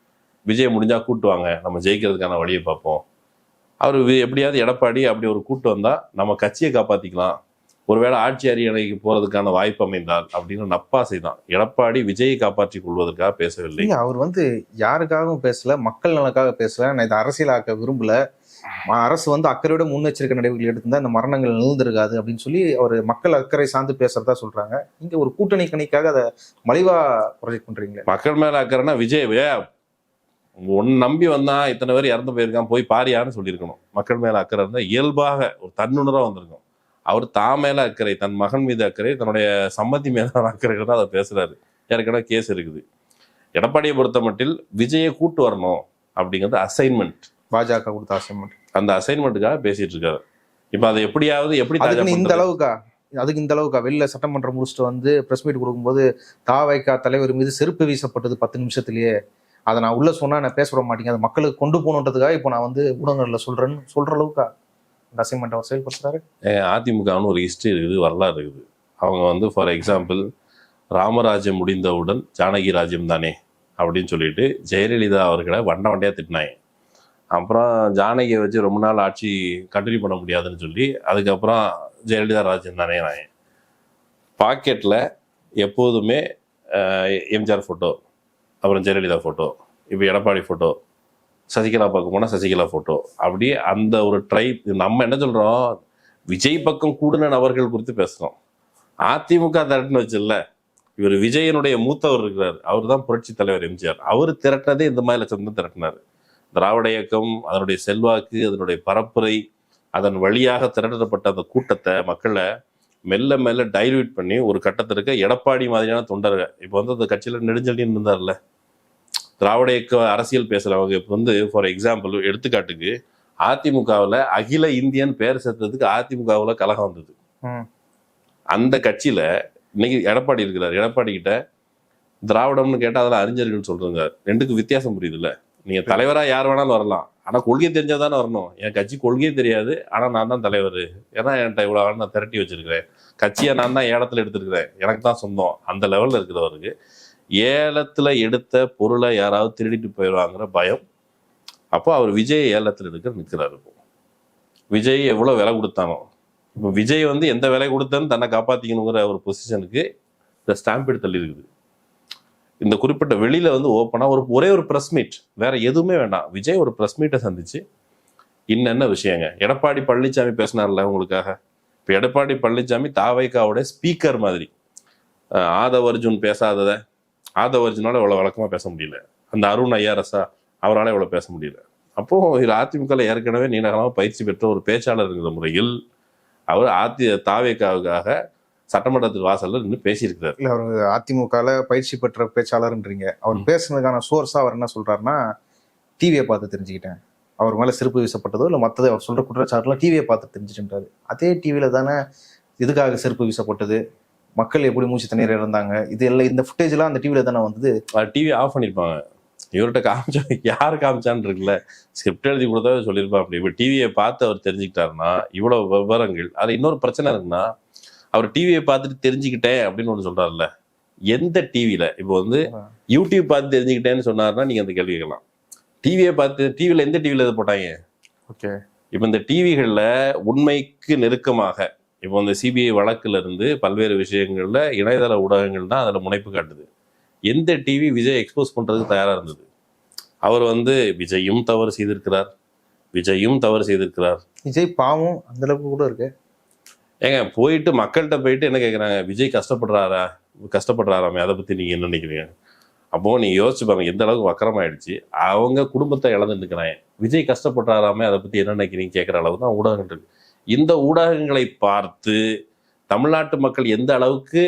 விஜய் முடிஞ்சா கூட்டுவாங்க, நம்ம ஜெயிக்கிறதுக்கான வழியை பார்ப்போம். அவர் எப்படியாவது எடப்பாடி அப்படி ஒரு கூட்டு வந்தா நம்ம கட்சியை காப்பாத்திக்கலாம், ஒருவேளை ஆட்சி அரியணைக்கு போறதுக்கான வாய்ப்பு அமைந்தால் அப்படின்னு நப்பாசை தான். எடப்பாடி விஜயை காப்பாற்றிக் கொள்வதற்காக பேசவில்லை. அவர் வந்து யாருக்காகவும் பேசல, மக்கள் நலனுக்காக பேசல. நான் இதை அரசியலாக்க விரும்பல. அரசு வந்து அக்கறையோட முன்னெச்சரிக்கை நடவடிக்கைகள் எடுத்திருந்தா இந்த மரணங்கள் நிகழ்ந்திருக்காது அப்படின்னு சொல்லி அவர் மக்கள் அக்கறை சார்ந்து பேசுறதா சொல்றாங்க. இங்க ஒரு கூட்டணி கணிக்காக அதை மலிவா ப்ரொஜெக்ட் பண்றீங்க. மக்கள் மேல அக்கறைன்னா விஜய் ஒன்னு நம்பி வந்தா இத்தனை பேர் இறந்து போயிருக்கான் போய் பாரியான்னு சொல்லியிருக்கணும். மக்கள் மேல அக்கறை இருந்தா இயல்பாக ஒரு தன்னுணர்வா வந்திருக்கும். அவர் தான் மேல அக்கறை, தன் மகன் மீது அக்கறை, தன்னுடைய சம்மதி மேல அக்கறை தான் அதை பேசுறாரு. ஏற்கனவே கேஸ் இருக்குது. எடப்பாடியை பொறுத்த மட்டில் விஜயை கூட்டு வரணும் அப்படிங்கிறது அசைன்மெண்ட், பாஜக கொடுத்த அசைன்மெண்ட். அந்த அசைன்மெண்ட்டுக்காக பேசிட்டு இருக்காரு. இப்ப அதை எப்படியாவது எப்படி இந்த அளவுக்கா அதுக்கு இந்த அளவுக்கா வெளில சட்டமன்றம் முடிச்சுட்டு வந்து பிரஸ் மீட் கொடுக்கும்போது தாவைக்கா தலைவர் மீது செருப்பு வீசப்பட்டது 10 நிமிஷத்துலயே, அதை நான் உள்ள சொன்னா நான் பேச விட மாட்டேங்க, அதை மக்களுக்கு கொண்டு போகணுன்றதுக்காக இப்போ நான் வந்து ஊடகங்கள்ல சொல்றேன்னு சொல்ற அளவுக்கா இந்த அசைன்மெண்ட் அவர் செயல்படுத்துறாரு. அதிமுகன்னு ஒரு ஹிஸ்டரி இருக்குது, வரலாறு இருக்குது. அவங்க வந்து ஃபார் எக்ஸாம்பிள் ராமராஜ்யம் முடிந்தவுடன் ஜானகி ராஜ்யம் தானே அப்படின்னு சொல்லிட்டு ஜெயலலிதா அவர்களை வண்டையா திட்டினாங்க. அப்புறம் ஜானகியை வச்சு ரொம்ப நாள் ஆட்சி கண்டினியூ பண்ண முடியாதுன்னு சொல்லி அதுக்கப்புறம் ஜெயலலிதா ராஜ்யம் தானே நான் பாக்கெட்டில் எப்போதுமே எம்ஜிஆர் ஃபோட்டோ, அப்புறம் ஜெயலலிதா ஃபோட்டோ, இப்போ எடப்பாடி ஃபோட்டோ, சசிகலா பார்க்க போனால் சசிகலா ஃபோட்டோ, அப்படியே அந்த ஒரு ட்ரைப். நம்ம என்ன சொல்கிறோம், விஜய் பக்கம் கூடுன நபர்கள் குறித்து பேசுகிறோம். அதிமுக திரட்டுன்னு வச்சுல்ல, இவர் விஜயனுடைய மூத்தவர் இருக்கிறார், அவர் தான் புரட்சி தலைவர் எம்ஜிஆர். அவர் திரட்டினதே இந்த மாதிரி லட்சம் தான் திரட்டினார். திராவிட இயக்கம் அதனுடைய செல்வாக்கு, அதனுடைய பரப்புரை, அதன் வழியாக திரட்டப்பட்ட அந்த கூட்டத்தை மக்களை மெல்ல மெல்ல டைல்யூட் பண்ணி ஒரு கட்டத்திற்கு எடப்பாடி மாதிரியான தொண்டர்கள் இப்போ வந்து அந்த கட்சியில் நெடுஞ்செழியன் இருந்தார்ல, திராவிட இயக்க அரசியல் பேசுறவங்க இப்போ வந்து ஃபார் எக்ஸாம்பிள் எடுத்துக்காட்டுக்கு அதிமுகவில் அகில இந்தியன் பேர் சேர்த்ததுக்கு அதிமுகவில் கலகம் வந்தது. அந்த கட்சியில இன்னைக்கு எடப்பாடி இருக்கிறார். எடப்பாடி கிட்ட திராவிடம்னு கேட்டால் அதில் அறிஞர்கள் சொல்றாங்க. ரெண்டுக்கு வித்தியாசம் புரியுதுல்ல. நீங்க தலைவரா யார் வேணாலும் வரலாம், ஆனா கொள்கை தெரிஞ்சாதானே வரணும். என் கட்சி கொள்கையே தெரியாது, ஆனா நான் தான் தலைவர், ஏன்னா என்கிட்ட இவ்வளவு நான் திரட்டி வச்சிருக்கிறேன், கட்சியை நான் தான் ஏலத்துல எடுத்துருக்கிறேன், எனக்கு தான் சொந்தம். அந்த லெவல்ல இருக்கிறவருக்கு ஏலத்துல எடுத்த பொருளை யாராவது திருடிட்டு போயிடுவாங்கிற பயம். அப்போ அவர் விஜய் ஏலத்தில் எடுக்க நிற்கிறாரு. இப்போ விஜய் எவ்வளவு விலை கொடுத்தானோ, இப்போ விஜய் வந்து எந்த விலை கொடுத்தான்னு தன்னை காப்பாத்திக்கணுங்கிற ஒரு பொசிஷனுக்கு இந்த ஸ்டாம்ப் எடுத்து தள்ளி இருக்குது. இந்த குறிப்பிட்ட வெளியில வந்து ஓப்பனா ஒரே ஒரு பிரஸ் மீட், வேற எதுவுமே வேண்டாம், விஜய் ஒரு பிரஸ் மீட்டை சந்திச்சு இன்னென்ன விஷயங்க. எடப்பாடி பழனிசாமி பேசினார்ல உங்களுக்காக, இப்போ எடப்பாடி பழனிசாமி தாவைக்காவோட ஸ்பீக்கர் மாதிரி. ஆதவ் அர்ஜுன் பேசாததை ஆதவ் அர்ஜுனால இவ்வளவு வழக்கமா பேச முடியல, அந்த அருண் ஐஆர்எஸ்ஸா அவரால் இவ்வளவு பேச முடியல. அப்போ இது அதிமுக ஏற்கனவே நீண்டகாலமாக பயிற்சி பெற்ற ஒரு பேச்சாளர் இருக்கிற முறையில் அவர் தாவேக்காவுக்காக சட்டமன்றத்து வாசல்ல நின்று பேசியிருக்கிறார். இல்ல, அவர் அதிமுகல பயிற்சி பெற்ற பேச்சாளர்ன்றீங்க. அவர் பேசுனதுக்கான சோர்ஸா அவர் என்ன சொல்றாருன்னா, டிவியை பார்த்து தெரிஞ்சுக்கிட்டேன், அவர் மேல செருப்பு வீசப்பட்டதோ இல்லை மற்றது அவர் சொல்ற குற்றச்சாட்டுலாம் டிவியை பார்த்து தெரிஞ்சுட்டாரு. அதே டிவியில தானே எதுக்காக செருப்பு வீசப்பட்டது, மக்கள் எப்படி மூச்சு தண்ணீர் இருந்தாங்க, இது எல்லாம் இந்த ஃபுட்டேஜ் எல்லாம் அந்த டிவியில தானே வந்தது. டிவி ஆஃப் பண்ணிருப்பாங்க, இவர்கிட்ட காமிச்சா யாரு காமிச்சான்னு இருக்குல்ல, ஸ்கிரிப்ட் எழுதி கொடுத்தா சொல்லியிருப்பா. அப்படி இப்போ டிவியை பார்த்து அவர் தெரிஞ்சுக்கிட்டாருன்னா இவ்வளவு விவரங்கள். அது இன்னொரு பிரச்சனை இருக்குன்னா, அவர் டிவியை பார்த்துட்டு தெரிஞ்சுக்கிட்டேன் அப்படின்னு ஒன்று சொல்றாருல்ல, எந்த டிவியில இப்போ வந்து யூடியூப் பார்த்து தெரிஞ்சுக்கிட்டேன்னு சொன்னாருன்னா நீங்க அந்த கேள்வி கேட்கலாம். டிவியை பார்த்து டிவியில எந்த டிவியில இதை போட்டாங்க? ஓகே, இப்போ இந்த டிவிகள்ல உண்மைக்கு நெருக்கமாக இப்போ இந்த சிபிஐ வழக்குல இருந்து பல்வேறு விஷயங்கள்ல இணையதள ஊடகங்கள் தான் அதில் முனைப்பு காட்டுது. எந்த டிவி விஜய் எக்ஸ்போஸ் பண்றதுக்கு தயாரா இருந்தது? அவர் வந்து விஜயும் தவறு செய்திருக்கிறார், விஜய் பாவம் அந்த அளவுக்கு கூட இருக்கு. ஏங்க போயிட்டு மக்கள்கிட்ட போயிட்டு என்ன கேட்குறாங்க, விஜய் கஷ்டப்படுறாராமே, அதை பற்றி நீங்கள் என்ன நினைக்கிறீங்க? அப்போது நீங்கள் யோசிச்சு பாருங்க எந்த அளவுக்கு வக்கரமாயிடுச்சு. அவங்க குடும்பத்தை இழந்து நிற்கிறாங்க, விஜய் கஷ்டப்படுறாராமே அதை பற்றி என்ன நினைக்கிறீங்க கேட்குற அளவு தான் ஊடகங்கள் இருக்கு. இந்த ஊடகங்களை பார்த்து தமிழ்நாட்டு மக்கள் எந்த அளவுக்கு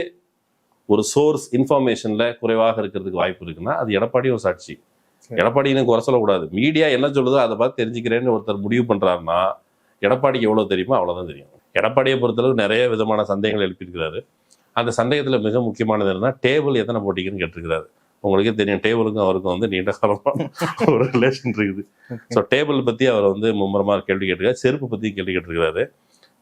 ஒரு சோர்ஸ் இன்ஃபர்மேஷன்ல குறைவாக இருக்கிறதுக்கு வாய்ப்பு இருக்குன்னா அது எடப்பாடியும் ஒரு சாட்சி. எடப்பாடின்னு குறை சொல்லக்கூடாது. மீடியா என்ன சொல்லுதோ அதை பார்த்து தெரிஞ்சுக்கிறேன்னு ஒருத்தர் முடிவு பண்றாருன்னா எடப்பாடிக்கு எவ்வளவு தெரியுமோ அவ்வளவுதான் தெரியும். எடப்பாடியை பொறுத்தளவு நிறைய விதமான சந்தேகங்கள் எழுப்பியிருக்கிறாரு. அந்த சந்தேகத்துல மிக முக்கியமானது என்னன்னா டேபிள் எத்தனை போட்டிங்கன்னு கேட்டிருக்கிறாரு. உங்களுக்கே தெரியும் டேபிளுக்கும் அவருக்கும் வந்து நீண்ட காலமா ஒரு ரிலேஷன் இருக்குது. ஸோ டேபிள் பத்தி அவர் வந்து மும்முரமா கேள்வி கேட்டிருக்காரு. செருப்பு பத்தி கேள்வி கேட்டிருக்கிறாரு.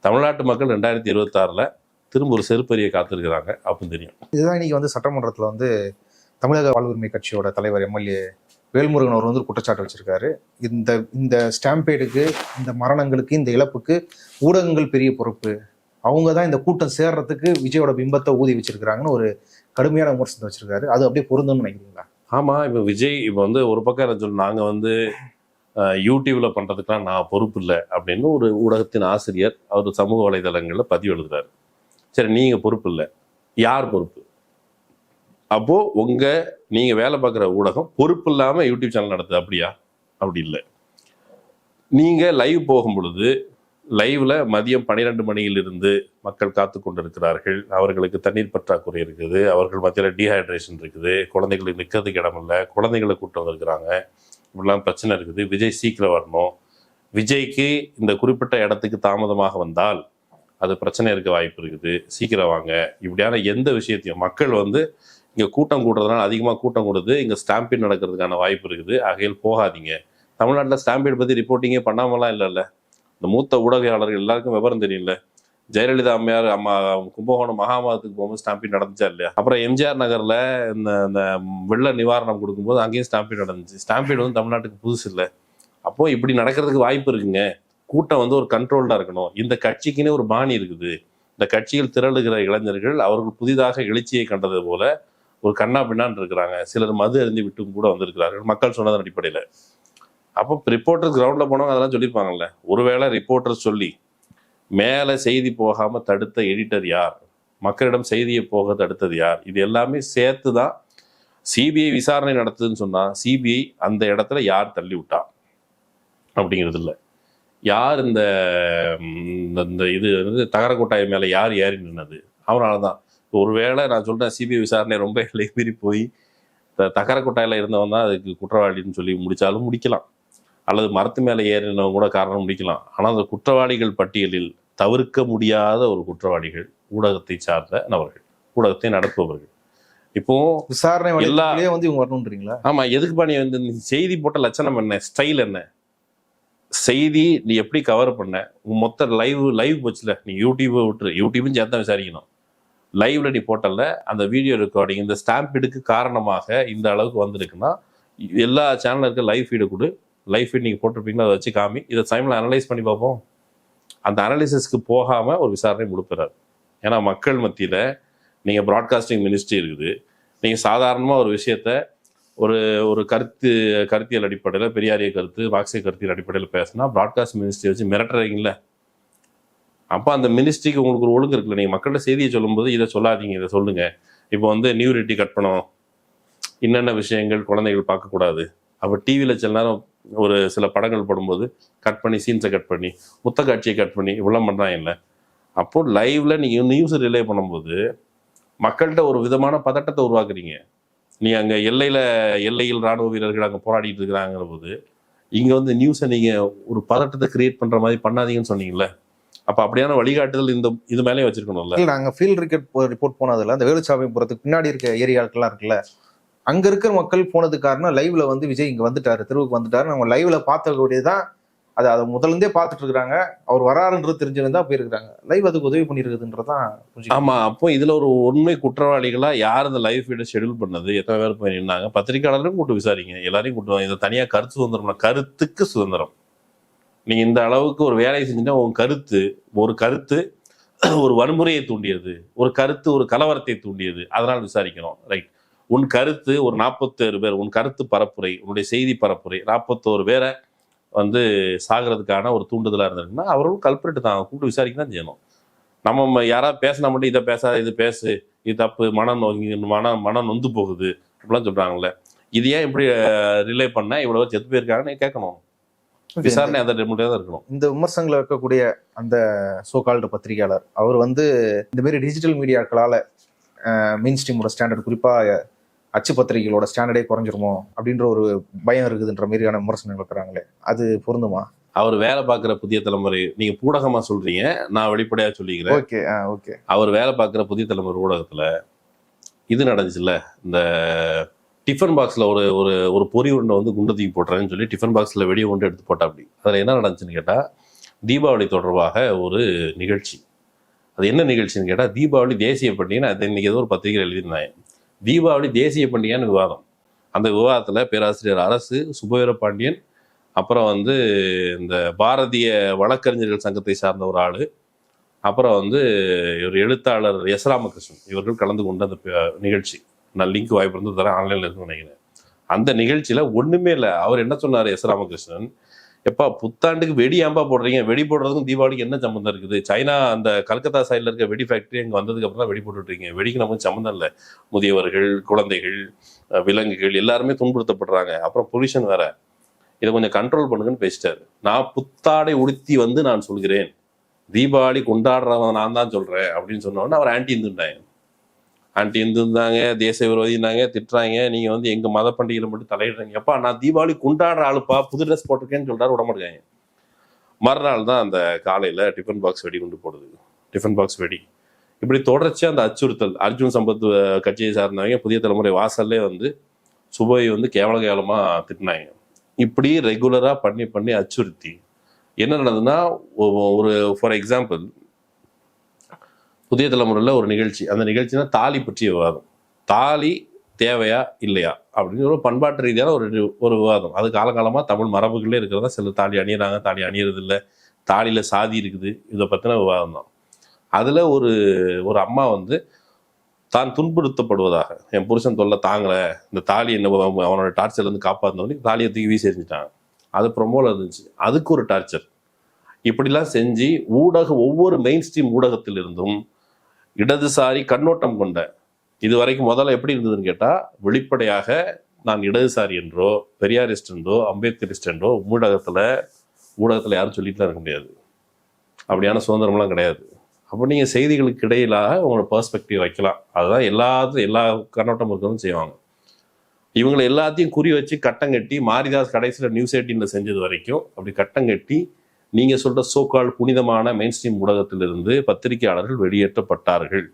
தமிழ்நாட்டு மக்கள் 2026 திரும்ப ஒரு செருப்பறியை காத்திருக்கிறாங்க அப்படின்னு தெரியும். இதுதான் இன்னைக்கு வந்து சட்டமன்றத்தில் வந்து தமிழக வாழ்வுரிமை கட்சியோட தலைவர் எம்எல்ஏ வேல்முருகன் அவர் வந்து குற்றச்சாட்டு வச்சிருக்காரு. இந்த ஸ்டாம்பேடுக்கு, இந்த மரணங்களுக்கு, இந்த இழப்புக்கு ஊடகங்கள் பெரிய பொறுப்பு. அவங்க தான் இந்த கூட்டம் சேர்றதுக்கு விஜயோட பிம்பத்தை ஊதி வச்சிருக்கிறாங்கன்னு ஒரு கடுமையான விமர்சனத்தை வச்சிருக்காரு. அது அப்படியே பொருந்தும்னு நினைக்கிறீங்களா? ஆமா, இப்போ விஜய் இப்போ வந்து ஒரு பக்கம் என்ன சொல்லு, நாங்க வந்து யூடியூப்ல பண்றதுக்கெல்லாம் நான் பொறுப்பு இல்லை அப்படின்னு ஒரு ஊடகத்தின் ஆசிரியர் அவர் சமூக வலைதளங்கள்ல பதிவு எழுதுறாரு. சரி, நீங்க பொறுப்பு இல்லை, யார் பொறுப்பு? அப்போ நீங்க வேலை பார்க்குற ஊடகம் பொறுப்பு இல்லாம யூடியூப் சேனல் நடத்துது அப்படியா? அப்படி இல்லை. நீங்க லைவ் போகும் பொழுது லைவ்ல மதியம் 12 மணியிலிருந்து மக்கள் காத்து கொண்டிருக்கிறார்கள். அவர்களுக்கு தண்ணீர் பற்றாக்குறை இருக்குது, அவர்கள் மத்தியில் டீஹைட்ரேஷன் இருக்குது, குழந்தைகளுக்கு நிற்கிறதுக்கு இடம் இல்லை, குழந்தைகளை கூட்டம் வந்திருக்கிறாங்க, இப்படிலாம் பிரச்சனை இருக்குது. விஜய் சீக்கிரம் வரணும், விஜய்க்கு இந்த குறிப்பிட்ட இடத்துக்கு தாமதமாக வந்தால் அது பிரச்சனை இருக்க வாய்ப்பு இருக்குது, சீக்கிரம் வாங்க, இப்படியான எந்த விஷயத்தையும் மக்கள் வந்து இங்கே கூட்டம் கூடுறதுனால அதிகமாக கூட்டம் கூடுது, இங்கே ஸ்டாம்பீட் நடக்கிறதுக்கான வாய்ப்பு இருக்குது, ஆகையில் போகாதீங்க. தமிழ்நாட்டில் ஸ்டாம்பீட் பற்றி ரிப்போர்ட்டிங்கே பண்ணாமலாம் இல்லைல்ல. இந்த மூத்த ஊடகவியலாளர்கள் எல்லாருக்கும் விவரம் தெரியல. ஜெயலலிதா அம்மையார் கும்பகோணம் மகாமகத்துக்கு போகும்போது ஸ்டாம்பீட் நடந்துச்சா இல்லையா? அப்புறம் எம்ஜிஆர் நகர்ல இந்த வெள்ள நிவாரணம் கொடுக்கும்போது அங்கேயும் ஸ்டாம்பீட் நடந்துச்சு. ஸ்டாம்பீட் வந்து தமிழ்நாட்டுக்கு புதுசு இல்லை. அப்போ இப்படி நடக்கிறதுக்கு வாய்ப்பு இருக்குங்க. கூட்டம் வந்து ஒரு கண்ட்ரோல்டா இருக்கணும். இந்த கட்சிக்குன்னு ஒரு பாணி இருக்குது. இந்த கட்சியில் திரளுகிற இளைஞர்கள் அவர்கள் புதிதாக எழுச்சியை கண்டது போல ஒரு கண்ணா பின்னான்னு இருக்கிறாங்க. சிலர் மது அருந்தி விட்டு கூட வந்திருக்கிறார்கள் மக்கள் சொன்னதன் அடிப்படையில். அப்போ ரிப்போர்ட்டர்ஸ் கிரவுண்ட்ல போனவங்க அதெல்லாம் சொல்லியிருப்பாங்கல்ல. ஒருவேளை ரிப்போர்ட்டர்ஸ் சொல்லி மேலே செய்தி போகாம தடுத்த எடிட்டர் யார், மக்களிடம் செய்தியை போக தடுத்தது யார், இது எல்லாமே சேர்த்து தான் சிபிஐ விசாரணை நடத்துதுன்னு சொன்னா சிபிஐ அந்த இடத்துல யார் தள்ளி விட்டா அப்படிங்கிறது இல்லை. யார் இந்த இது வந்து தகரக்கோட்டாய் மேலே யார் ஏறி நின்னது, அவனால தான். ஒருவேளை நான் சொல்றேன் சிபிஐ விசாரணை ரொம்ப மீறி போய் தகரக்கோட்டாயில் இருந்தவன் தான் அதுக்கு குற்றவாளின்னு சொல்லி முடிச்சாலும் முடிக்கலாம், அல்லது மரத்து மேலே ஏறினவங்க கூட காரணம் முடிக்கலாம். ஆனால் அந்த குற்றவாளிகள் பட்டியலில் தவிர்க்க முடியாத ஒரு குற்றவாளிகள் ஊடகத்தை சார்ந்த நபர்கள், ஊடகத்தை நடத்துபவர்கள். இப்போ விசாரணை எல்லாமே வந்து இவங்க வரணும்ன்றீங்களா? ஆமா, எதுக்குப்பா நீ வந்து செய்தி போட்ட லட்சணம் என்ன, ஸ்டைல் என்ன, செய்தி நீ எப்படி கவர் பண்ண, மொத்த லைவ் போச்சுல, நீ யூடியூபை விட்டுரு, யூடியூபும் சேர்த்து தான் விசாரிக்கணும். லைவ்ல நீ போட்டல அந்த வீடியோ ரெக்கார்டிங் இந்த ஸ்டாம்பீடுக்கு காரணமாக இந்த அளவுக்கு வந்திருக்குன்னா எல்லா சேனலில் இருக்க லைவ் ஃபீடு கொடு, லைஃப் நீங்கள் போட்டிருப்பீங்களா, அதை வச்சு காமி, இதை டைமில் அனலைஸ் பண்ணி பார்ப்போம். அந்த அனலைசிஸ்க்கு போகாமல் ஒரு விசாரணை முழுப்புறாரு. ஏன்னா மக்கள் மத்தியில் நீங்கள் ப்ராட்காஸ்டிங் மினிஸ்ட்ரி இருக்குது, நீங்கள் சாதாரணமாக ஒரு விஷயத்த ஒரு கருத்தியல் அடிப்படையில், பெரியாரிய கருத்து மார்க்சிய கருத்தியல் அடிப்படையில் பேசினா ப்ராட்காஸ்ட் மினிஸ்ட்ரி வச்சு மிரட்டுறீங்களே. அப்போ அந்த மினிஸ்ட்ரிக்கு உங்களுக்கு ஒரு ஒழுங்கு இருக்குல்ல. நீங்கள் மக்கள்கிட்ட செய்தியை சொல்லும்போது இதை சொல்லாதீங்க, இதை சொல்லுங்கள். இப்போ வந்து நியூரிட்டி கட் பண்ணணும், என்னென்ன விஷயங்கள் குழந்தைகள் பார்க்கக்கூடாது. அப்போ டிவியில் சில நேரம் ஒரு சில படங்கள் போடும்போது கட் பண்ணி சீன்ஸை கட் பண்ணி முத்த காட்சியை கட் பண்ணி இவ்வளோ பண்ணுறாங்க இல்லை. அப்போது லைவ்ல நீங்கள் நியூஸ் ரிலே பண்ணும்போது மக்கள்கிட்ட ஒரு விதமான பதட்டத்தை உருவாக்குறீங்க. நீ அங்கே எல்லையில் இராணுவ வீரர்கள் அங்கே போராடிட்டு இருக்கிறாங்கிற போது இங்கே வந்து நியூஸை நீங்கள் ஒரு பதட்டத்தை கிரியேட் பண்ணுற மாதிரி பண்ணாதீங்கன்னு சொன்னீங்களே. அப்போ அப்படியான வழிகாட்டுதல் இது மேலே வச்சிருக்கணும்ல. நாங்கள் ஃபீல்ட் ரிப்போர்ட் போனதில்ல, அந்த வேலுச்சாமிபுரத்துக்கு பின்னாடி இருக்க ஏரியாக்கெல்லாம் இருக்குல்ல, அங்க இருக்கிற மக்கள் போனது காரணம் லைவ்ல வந்து விஜய் இங்க வந்துட்டாரு, தெருவுக்கு வந்துட்டாரு, நம்ம லைவ்ல பார்த்தக்கூடியதான். அதை முதல்ல இருந்தே பார்த்துட்டு இருக்கிறாங்க. அவர் வராருன்றது தெரிஞ்சிருந்தா போயிருக்கிறாங்க. லைவ் அதுக்கு உதவி பண்ணிருக்குதுன்றதான். ஆமா, அப்போ இதுல ஒரு உண்மை குற்றவாளிகளா யார் இந்த லைவ் ஃபீடை ஷெடியூல் பண்ணது, எத்தனை பேர் போய் நின்னாங்க, பத்திரிகையாளரும் கூட்டு விசாரிங்க, எல்லாரையும் கூட்டுவாங்க. இதை தனியா கருத்து சுதந்திரம், கருத்துக்கு சுதந்திரம். நீங்க இந்த அளவுக்கு ஒரு வேலையை செஞ்சுட்டா ஒரு கருத்து ஒரு வன்முறையை தூண்டியது, ஒரு கருத்து ஒரு கலவரத்தை தூண்டியது, அதனால் விசாரிக்கணும். ரைட், உன் கருத்து ஒரு 41 பேர், உன் கருத்து பரப்புரை, உன்னுடைய செய்தி பரப்புரை 41 பேரை வந்து சாகிறதுக்கான ஒரு தூண்டுதலாக இருந்திருக்குன்னா அவர்களும் கல்பிரேட் தான், கூப்பிட்டு விசாரிக்க தான் செய்யணும். நம்ம யாராவது பேசினா மட்டும் இதை பேசாத, இது பேசு, இது தப்பு, மனம் நொந்து போகுது அப்படிலாம் சொல்கிறாங்கல்ல. இது ஏன் இப்படி ரிலே பண்ண இவ்வளோ செத்து போயிருக்காங்கன்னு கேட்கணும். விசாரணை அந்த தான் இருக்கணும். இந்த விமர்சனங்களை வைக்கக்கூடிய அந்த சோகால்டு பத்திரிகையாளர் அவர் வந்து இந்த மாதிரி டிஜிட்டல் மீடியாக்களால் மெயின் ஸ்ட்ரீமோட ஸ்டாண்டர்ட், குறிப்பாக அச்சு பத்திரிகைகளோட ஸ்டாண்டர்டே குறைஞ்சிருமோ அப்படின்ற ஒரு பயம் இருக்குதுன்ற மாதிரியான விமர்சனங்கள் இருக்கிறாங்களே, அது பொருந்துமா? அவர் வேலை பார்க்குற புதிய தலைமுறை, நீங்க ஊடகமா சொல்றீங்க, நான் வெளிப்படையா சொல்லிக்கிறேன். Okay okay. அவர் வேலை பார்க்குற புதிய தலைமுறை ஊடகத்துல இது நடந்துச்சுல்ல, இந்த டிஃபன் பாக்ஸ்ல ஒரு ஒரு ஒரு பொறி உருண்டை வந்து குண்டு தூக்கி போட்டுறேன்னு சொல்லி டிஃபன் பாக்ஸ்ல வெடிய உண்டு எடுத்து போட்டா. அப்படி அதில் என்ன நடந்துச்சுன்னு கேட்டால், தீபாவளி தொடர்பாக ஒரு நிகழ்ச்சி. அது என்ன நிகழ்ச்சின்னு கேட்டால், தீபாவளி தேசிய பண்டிகைன்னு அது இன்னைக்கு ஏதோ ஒரு பத்திரிகை எழுதியிருந்தாங்க. தீபாவளி தேசிய பண்டிகைன்னு விவாதம். அந்த விவாதத்தில் பேராசிரியர் அரசு, சுபவீர பாண்டியன், அப்புறம் வந்து இந்த பாரதிய வழக்கறிஞர்கள் சங்கத்தை சார்ந்த ஒரு ஆள், அப்புறம் வந்து ஒரு எழுத்தாளர் எஸ் ராமகிருஷ்ணன், இவர்கள் கலந்து கொண்ட அந்த நிகழ்ச்சி. நான் லிங்க் வாய்ப்பு இருந்து தரேன், ஆன்லைனில் இருக்குன்னு நினைக்கிறேன். அந்த நிகழ்ச்சியில் ஒன்றுமே இல்லை. அவர் என்ன சொன்னார் எஸ் ராமகிருஷ்ணன், எப்பா புத்தாண்டுக்கு வெடி ஏம்பா போடுறீங்க, வெடி போடுறதுக்கும் தீபாவளிக்கு என்ன சம்மந்தம் இருக்குது? சைனா அந்த கல்கத்தா சைடில் இருக்க வெடி ஃபேக்ட்ரி இங்கே வந்ததுக்கு அப்புறம் தான் வெடி போட்டுட்ருக்கீங்க. வெடிக்கு நமக்கு சம்மந்தம் இல்லை. முதியவர்கள், குழந்தைகள், விலங்குகள் எல்லாருமே துன்புறுத்தப்படுறாங்க. அப்புறம் பொல்யூஷன் வேற, இதை கொஞ்சம் கண்ட்ரோல் பண்ணுங்கன்னு பேசிட்டாரு. நான் புத்தாடை உடுத்தி வந்து நான் சொல்கிறேன், தீபாவளி கொண்டாடுறவன் நான் தான் சொல்கிறேன் அப்படின்னு சொன்னோன்னே அவர் ஆன்டி இந்துட்டாங்க. ஆன்டி இந்து இருந்தாங்க, தேச விரோதினாங்க, திட்டுறாங்க. நீங்கள் வந்து எங்கள் மத பண்டிகையில் மட்டும் தலையிடுறீங்க. எப்பா நான் தீபாவளி கொண்டாடுற ஆளுப்பா, புது ட்ரெஸ் போட்டிருக்கேன்னு சொல்கிறாரு, விடமாட்டாங்க. மறுநாள் தான் அந்த காலையில் டிஃபன் பாக்ஸ் வெடி கொண்டு போடுது. டிஃபன் பாக்ஸ் வெடி இப்படி தொடர்ச்சியாக அந்த அச்சுறுத்தல். அர்ஜுன் சம்பத் கட்சியை சார்ந்தவங்க புதிய தலைமுறை வாசல்லே வந்து சுபை வந்து கேவலமாக திட்டினாங்க. இப்படி ரெகுலராக பண்ணி பண்ணி அச்சுறுத்தி என்ன நடந்ததுன்னா, ஒரு ஃபார் எக்ஸாம்பிள் புதிய தலைமுறையில் ஒரு நிகழ்ச்சி, அந்த நிகழ்ச்சினா தாலி பற்றிய விவாதம். தாலி தேவையா இல்லையா அப்படின்னு ஒரு பண்பாட்டு ரீதியான ஒரு விவாதம். அது காலகாலமாக தமிழ் மரபுகளே இருக்கிறதா. சிலர் தாலி அணியிறாங்க, தாலி அணியறது இல்லை, தாலியில் சாதி இருக்குது, இதை பற்றின விவாதம் தான். அதில் ஒரு அம்மா வந்து தான் துன்புறுத்தப்படுவதாக, என் புருஷன் தொல்லை தாங்கலை, இந்த தாலி என்ன அவனோட டார்ச்சர்லேருந்து காப்பாற்றினவனே தாலியை தூக்கி வீசி எறிஞ்சிட்டாங்க. அது ப்ரொமோவில் இருந்துச்சு. அதுக்கு ஒரு டார்ச்சர். இப்படிலாம் செஞ்சு ஒவ்வொரு மெயின் ஸ்ட்ரீம் ஊடகத்தில் இருந்தும் இடதுசாரி கண்ணோட்டம் கொண்ட, இது வரைக்கும் முதல்ல எப்படி இருந்ததுன்னு கேட்டால், வெளிப்படையாக நான் இடதுசாரி என்றோ பெரியாரிஸ்ட் என்றோ அம்பேத்கரிஸ்ட் என்றோ ஊடகத்தில் யாரும் சொல்லிட்டுலாம் இருக்க முடியாது. அப்படியான சுதந்திரம்லாம் கிடையாது. அப்போ நீங்கள் செய்திகளுக்கு இடையிலாக உங்களோட பெர்ஸ்பெக்டிவ் வைக்கலாம். அதுதான் எல்லா கண்ணோட்டம் இருக்கிறதும் செய்வாங்க. இவங்களை எல்லாத்தையும் குறி வச்சு கட்டங்கட்டி, மாரிதாஸ் கடைசியில் நியூஸ் 18 செஞ்சது வரைக்கும் அப்படி கட்டங்கட்டி நீங்கள் சொல்கிற சோக்கால் புனிதமான மெயின் ஸ்ட்ரீம் ஊடகத்திலிருந்து பத்திரிகையாளர்கள் வெளியேற்றப்பட்டார்கள்.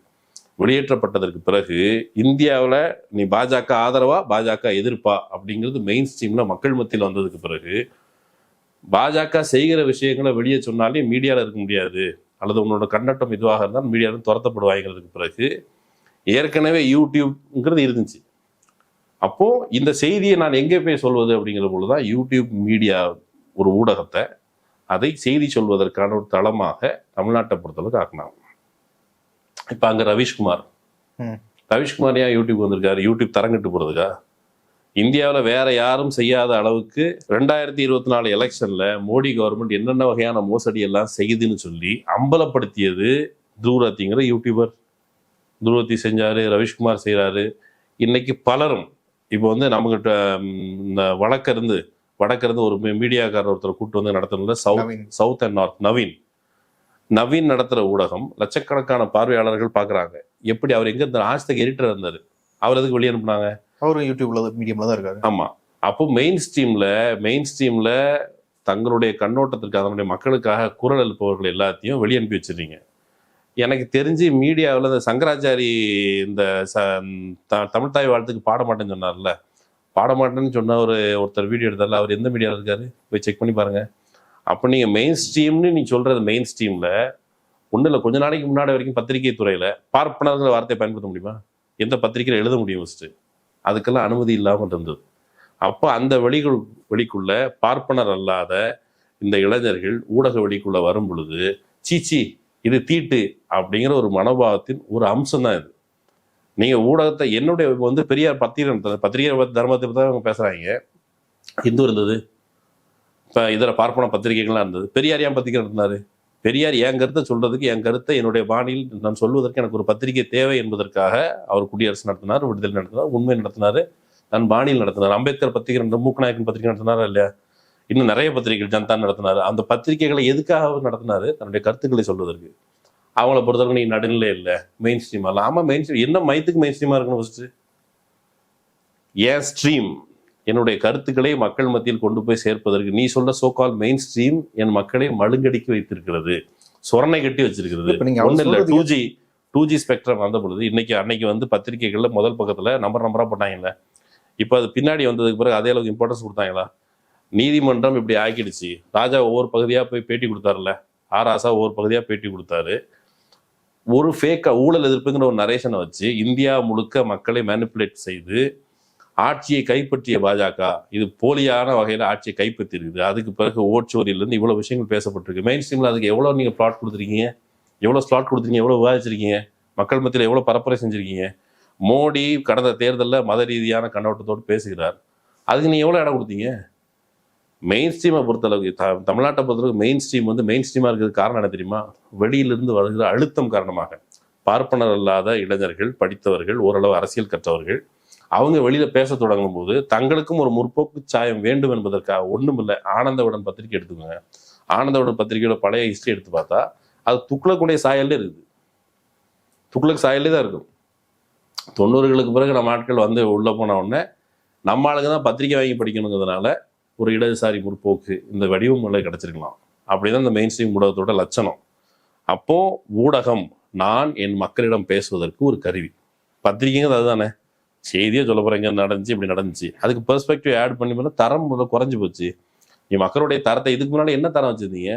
வெளியேற்றப்பட்டதற்கு பிறகு இந்தியாவில் நீ பாஜக ஆதரவா பாஜக எதிர்ப்பா அப்படிங்கிறது மெயின் ஸ்ட்ரீமில் மக்கள் மத்தியில் வந்ததுக்கு பிறகு, பாஜக செய்கிற விஷயங்களை வெளியே சொன்னாலே மீடியாவில் இருக்க முடியாது, அல்லது உன்னோட கண்ணட்டம் இதுவாக இருந்தால் மீடியாவில் துரத்தப்படுவாங்கிறதுக்கு பிறகு ஏற்கனவே யூடியூப்ங்கிறது இருந்துச்சு. அப்போது இந்த செய்தியை நான் எங்கே போய் சொல்வது அப்படிங்கிற பொழுது தான் யூடியூப் மீடியா ஒரு ஊடகத்தை அதை செய்தி சொல்வதற்கான ஒரு தளமாக தமிழ்நாட்டை பொறுத்தளவுக்கு ஆக்கினாங்க. இப்போ அங்கே ரவீஷ்குமார் ஏன் யூடியூப் வந்திருக்காரு? யூடியூப் தரங்கிட்டு போகிறதுக்கா? இந்தியாவில் வேற யாரும் செய்யாத அளவுக்கு 2024 எலெக்ஷனில் மோடி கவர்மெண்ட் என்னென்ன வகையான மோசடி எல்லாம் செய்யுதுன்னு சொல்லி அம்பலப்படுத்தியது துருவரத்திங்கிற யூடியூபர். துருவத்தி செஞ்சாரு, ரவீஷ்குமார் செய்கிறாரு. இன்னைக்கு பலரும் இப்போ வந்து நம்மகிட்ட இந்த வடக்கிருந்து ஒரு மீடியாக்காரர் ஒருத்தர் கூப்பிட்டு வந்து நடத்துறதுல சவுத் அண்ட் நார்த் நவீன் நடத்துகிற ஊடகம் லட்சக்கணக்கான பார்வையாளர்கள் பார்க்குறாங்க. எப்படி அவர் எங்கே இருந்தார்? ஆஜ்தக் எடிட்டர் இருந்தார். அவர் எதுக்கு வெளியே அனுப்புனாங்க? அவரும் யூடியூப்ல மீடியம்ல தான் இருக்காரு. ஆமாம். அப்போ மெயின் ஸ்ட்ரீமில் தங்களுடைய கண்ணோட்டத்திற்கு அதனுடைய மக்களுக்காக குரல் எழுப்பவர்கள் எல்லாத்தையும் வெளியே அனுப்பி வச்சிருக்கீங்க. எனக்கு தெரிஞ்சு மீடியாவில் இந்த சங்கராச்சாரி இந்த தமிழ்தாய் வாழ்த்துக்கு பாட மாட்டேன்னு சொன்னார்ல, பாடமாட்டேன்னு சொன்ன ஒருத்தர் வீடியோ எடுத்தார்ல, அவர் எந்த மீடியாவில் இருக்காரு? போய் செக் பண்ணி பாருங்கள். அப்போ நீங்கள் மெயின் ஸ்ட்ரீம்னு நீ சொல்கிறது, மெயின் ஸ்ட்ரீமில் ஒன்றும் இல்லை, கொஞ்ச நாளைக்கு முன்னாடி வரைக்கும் பத்திரிகை துறையில் பார்ப்பனர்கிற வார்த்தையை பயன்படுத்த முடியுமா? எந்த பத்திரிகையில் எழுத முடியும்? ஃபஸ்ட்டு அதுக்கெல்லாம் அனுமதி இல்லாமல் இருந்தது. அப்போ அந்த வெளிக்குள்ள பார்ப்பனர் அல்லாத இந்த இளைஞர்கள் ஊடக வெளிக்குள்ளே வரும் பொழுது, சீச்சி இது தீட்டு அப்படிங்கிற ஒரு மனோபாவத்தின் ஒரு அம்சம் தான் இது. நீங்கள் ஊடகத்தை என்னுடைய வந்து பெரியார் பத்திரிகை தர்மத்தை பற்றி அவங்க பேசுகிறாங்க. இந்து இருந்தது, இப்போ இதர பார்ப்பன பத்திரிகைகள்லாம் இருந்தது. பெரியார் ஏன் பத்திரிகை நடத்தினார்? பெரியார் என் கருத்தை சொல்கிறதுக்கு, என் கருத்தை என்னுடைய பாணியில் நான் சொல்வதற்கு எனக்கு ஒரு பத்திரிகை தேவை என்பதற்காக அவர் குடியரசு நடத்தினார், விடுதலை நடத்தினார், உண்மை நடத்தினார், தன் பாணியில் நடத்தினார். அம்பேத்கர் பத்திரிகை, மூக்கநாயக்கன் பத்திரிகை நடத்தினாரா இல்லையா? இன்னும் நிறைய பத்திரிகைகள் ஜனதா நடத்தினார். அந்த பத்திரிகைகளை எதுக்காக அவர் நடத்தினார்? தன்னுடைய கருத்துக்களை சொல்வதற்கு. அவங்கள பொறுத்தவரைக்கும் நீ நடுநிலை இல்லை, மெயின் ஸ்ட்ரீமா இல்லை. ஆமாம், மெயின் ஸ்ட்ரீம் என்ன மையத்துக்கு மெயின் ஸ்ட்ரீமாக இருக்கணும் ஃபஸ்ட்டு? ஏன் ஸ்ட்ரீம் என்னுடைய கருத்துக்களை மக்கள் மத்தியில் கொண்டு போய் சேர்ப்பதற்கு நீ சொல்ற சோகால் மெயின் ஸ்ட்ரீம் என் மக்களை மழுங்கடிக்க வைத்திருக்கிறது, சொரணை கட்டி வச்சிருக்கிறது. ஒன்றும் இல்லை, 2G ஸ்பெக்ட்ரம் வந்த பொழுது அன்னைக்கு வந்து பத்திரிகைகள்ல முதல் பக்கத்துல நம்பரா போட்டாங்கல்ல. இப்போ அது பின்னாடி வந்ததுக்கு பிறகு அதே அளவுக்கு இம்பார்ட்டன்ஸ் கொடுத்தாங்களா? நீதிமன்றம் இப்படி ஆக்கிடுச்சு. ராஜா ஒவ்வொரு பகுதியா போய் பேட்டி கொடுத்தாருல்ல, ஆராசா ஒவ்வொரு பகுதியா பேட்டி கொடுத்தாரு. ஒரு ஃபேக்கா ஊழல் எதிர்ப்புங்கிற ஒரு நரேஷனை வச்சு இந்தியா முழுக்க மக்களை மேனிப்புலேட் செய்து ஆட்சியை கைப்பற்றிய பாஜக இது போலியான வகையில் ஆட்சியை கைப்பற்றி இருக்குது. அதுக்கு பிறகு ஓட்சோரியிலிருந்து இவ்வளவு விஷயங்கள் பேசப்பட்டிருக்கு. மெயின் ஸ்ட்ரீம்ல அதுக்கு எவ்வளவு நீங்க பிளாட் கொடுத்துருக்கீங்க, எவ்வளவு ஸ்லாட் கொடுத்துருக்கீங்க, எவ்வளவு விவாதிச்சிருக்கீங்க, மக்கள் மத்தியில் எவ்வளவு பரப்புரை செஞ்சிருக்கீங்க. மோடி கடந்த தேர்தலில் மத ரீதியான கண்ணோட்டத்தோடு பேசுகிறார், அதுக்கு நீ எவ்வளவு இடம் கொடுத்தீங்க? மெயின் ஸ்ட்ரீமை பொறுத்தளவுக்கு தமிழ்நாட்டை பொறுத்தளவுக்கு மெயின் ஸ்ட்ரீம் வந்து மெயின் ஸ்ட்ரீமா இருக்கிறது காரணம் என்ன தெரியுமா? வெளியிலிருந்து வருகிற அழுத்தம் காரணமாக பார்ப்பனர் அல்லாத இளைஞர்கள், படித்தவர்கள், ஓரளவு அரசியல் கற்றவர்கள் அவங்க வெளியில பேச தொடங்கும் போது தங்களுக்கும் ஒரு முற்போக்கு சாயம் வேண்டும் என்பதற்காக ஒண்ணும் இல்லை. ஆனந்தவுடன் பத்திரிகை எடுத்துக்கோங்க. ஆனந்தவுடன் பத்திரிகையோட பழைய ஹிஸ்டரி எடுத்து பார்த்தா அது துக்ளக்குடைய சாயல்லே இருக்குது. துக்ளக் சாயல்லே தான் இருக்கும். 90களுக்கு பிறகு நம்ம ஆட்கள் வந்து உள்ள போன உடனே நம்ம ஆளுங்க தான் பத்திரிகை வாங்கி படிக்கணுங்கிறதுனால ஒரு இடதுசாரி முற்போக்கு இந்த வடிவங்களை கிடைச்சிருக்கலாம். அப்படிதான் இந்த மெயின் ஸ்ட்ரீம் ஊடகத்தோட லட்சணம். அப்போ ஊடகம் நான் என் மக்களிடம் பேசுவதற்கு ஒரு கருவி. பத்திரிகைங்கிறது அதுதானே. செய்தியே சொல்ல போறீங்க, நடந்துச்சு இப்படி நடந்துச்சு, அதுக்கு பெர்ஸ்பெக்டிவ் ஆட் பண்ணி பண்ண தரம் முதல்ல குறைஞ்சி போச்சு. நீ மக்களுடைய தரத்தை இதுக்கு முன்னாடி என்ன தரம் வச்சிருந்தீங்க?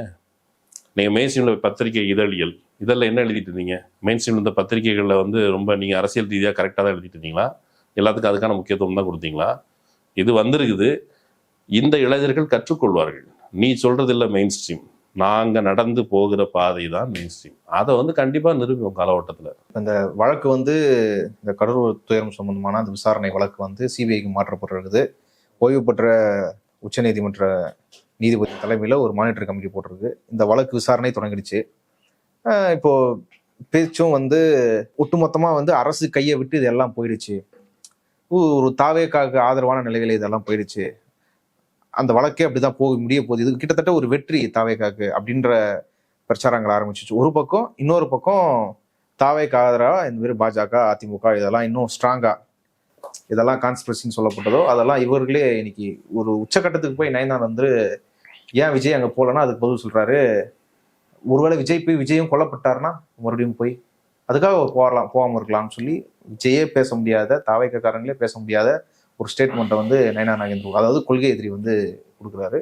நீங்கள் மெயின் ஸ்ட்ரீமில் பத்திரிகை இதழில் என்ன எழுதிட்டு இருந்தீங்க? மெயின் ஸ்ட்ரீமில் இந்த பத்திரிகைகளில் வந்து ரொம்ப நீங்கள் அரசியல் ரீதியாக கரெக்டாக தான் எழுதிட்டு இருந்தீங்களா? எல்லாத்துக்கும் அதுக்கான முக்கியத்துவம் தான் கொடுத்தீங்களா? இது வந்திருக்குது. இந்த இளைஞர்கள் கற்றுக்கொள்வார்கள். நீ சொல்றது இல்லை மெயின் ஸ்ட்ரீம், நாங்கள் நடந்து போகிற பாதை தான் மெயின் ஸ்ட்ரீம். அதை வந்து கண்டிப்பாக நிரூபிக்கும் காலகட்டத்தில். இந்த வழக்கு வந்து இந்த கடலூர் துயரம் சம்பந்தமான அந்த விசாரணை வழக்கு வந்து சிபிஐக்கு மாற்றப்பட்டிருக்குது. ஓய்வு பெற்ற உச்சநீதிமன்ற நீதிபதி தலைமையில் ஒரு மானிட்டர் கமிட்டி போட்டிருக்கு. இந்த வழக்கு விசாரணை தொடங்கிடுச்சு. இப்போ பேச்சும் வந்து ஒட்டுமொத்தமாக வந்து அரசு கையை விட்டு இதெல்லாம் போயிடுச்சு, ஒரு தாவேக்காக ஆதரவான நிலைகள் இதெல்லாம் போயிடுச்சு, அந்த வழக்கே அப்படிதான் முடிய போகுது, இது கிட்டத்தட்ட ஒரு வெற்றி தாவேக்காக்கு அப்படின்ற பிரச்சாரங்கள் ஆரம்பிச்சிச்சு ஒரு பக்கம். இன்னொரு பக்கம் தாவேக்கு ஆதரவா இந்த மாதிரி பாஜக, அதிமுக இதெல்லாம் இன்னும் ஸ்ட்ராங்கா இதெல்லாம் கான்ஸ்பிரசின்னு சொல்லப்பட்டதோ அதெல்லாம் இவர்களே இன்னைக்கு ஒரு உச்சக்கட்டத்துக்கு போய் நயன்தாரா வந்து ஏன் விஜய் அங்கே போகலன்னா அதுக்கு பதில் சொல்றாரு, ஒருவேளை விஜய் போய் விஜயும் கொல்லப்பட்டாருன்னா மறுபடியும் போய் அதுக்காக போகாம இருக்கலாம்னு சொல்லி விஜயே பேச முடியாத, தாவேக்காரங்களே பேச முடியாத ஒரு ஸ்டேட்மெண்ட்டை வந்து நயனார் நாகேந்திரன், அதாவது கொள்கை எதிரி வந்து கொடுக்குறாரு.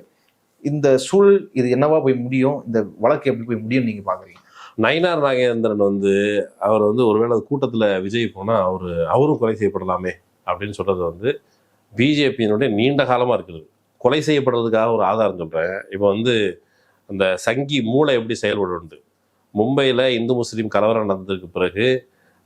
இந்த சூழல் இது என்னவா போய் முடியும், இந்த வழக்கு எப்படி போய் முடியும் நீங்க பாக்குறீங்க? நயனார் நாகேந்திரன் வந்து அவர் வந்து ஒருவேளை கூட்டத்தில் விஜய் போனால் அவரும் கொலை செய்யப்படலாமே அப்படின்னு சொல்றது வந்து பிஜேபியினுடைய நீண்ட காலமாக இருக்குது. கொலை செய்யப்படுறதுக்காக ஒரு ஆதாரம் சொல்கிறேன். இப்போ வந்து அந்த சங்கி மூளை எப்படி செயல்படுறது, மும்பையில் இந்து முஸ்லீம் கலவரம் நடந்ததுக்கு பிறகு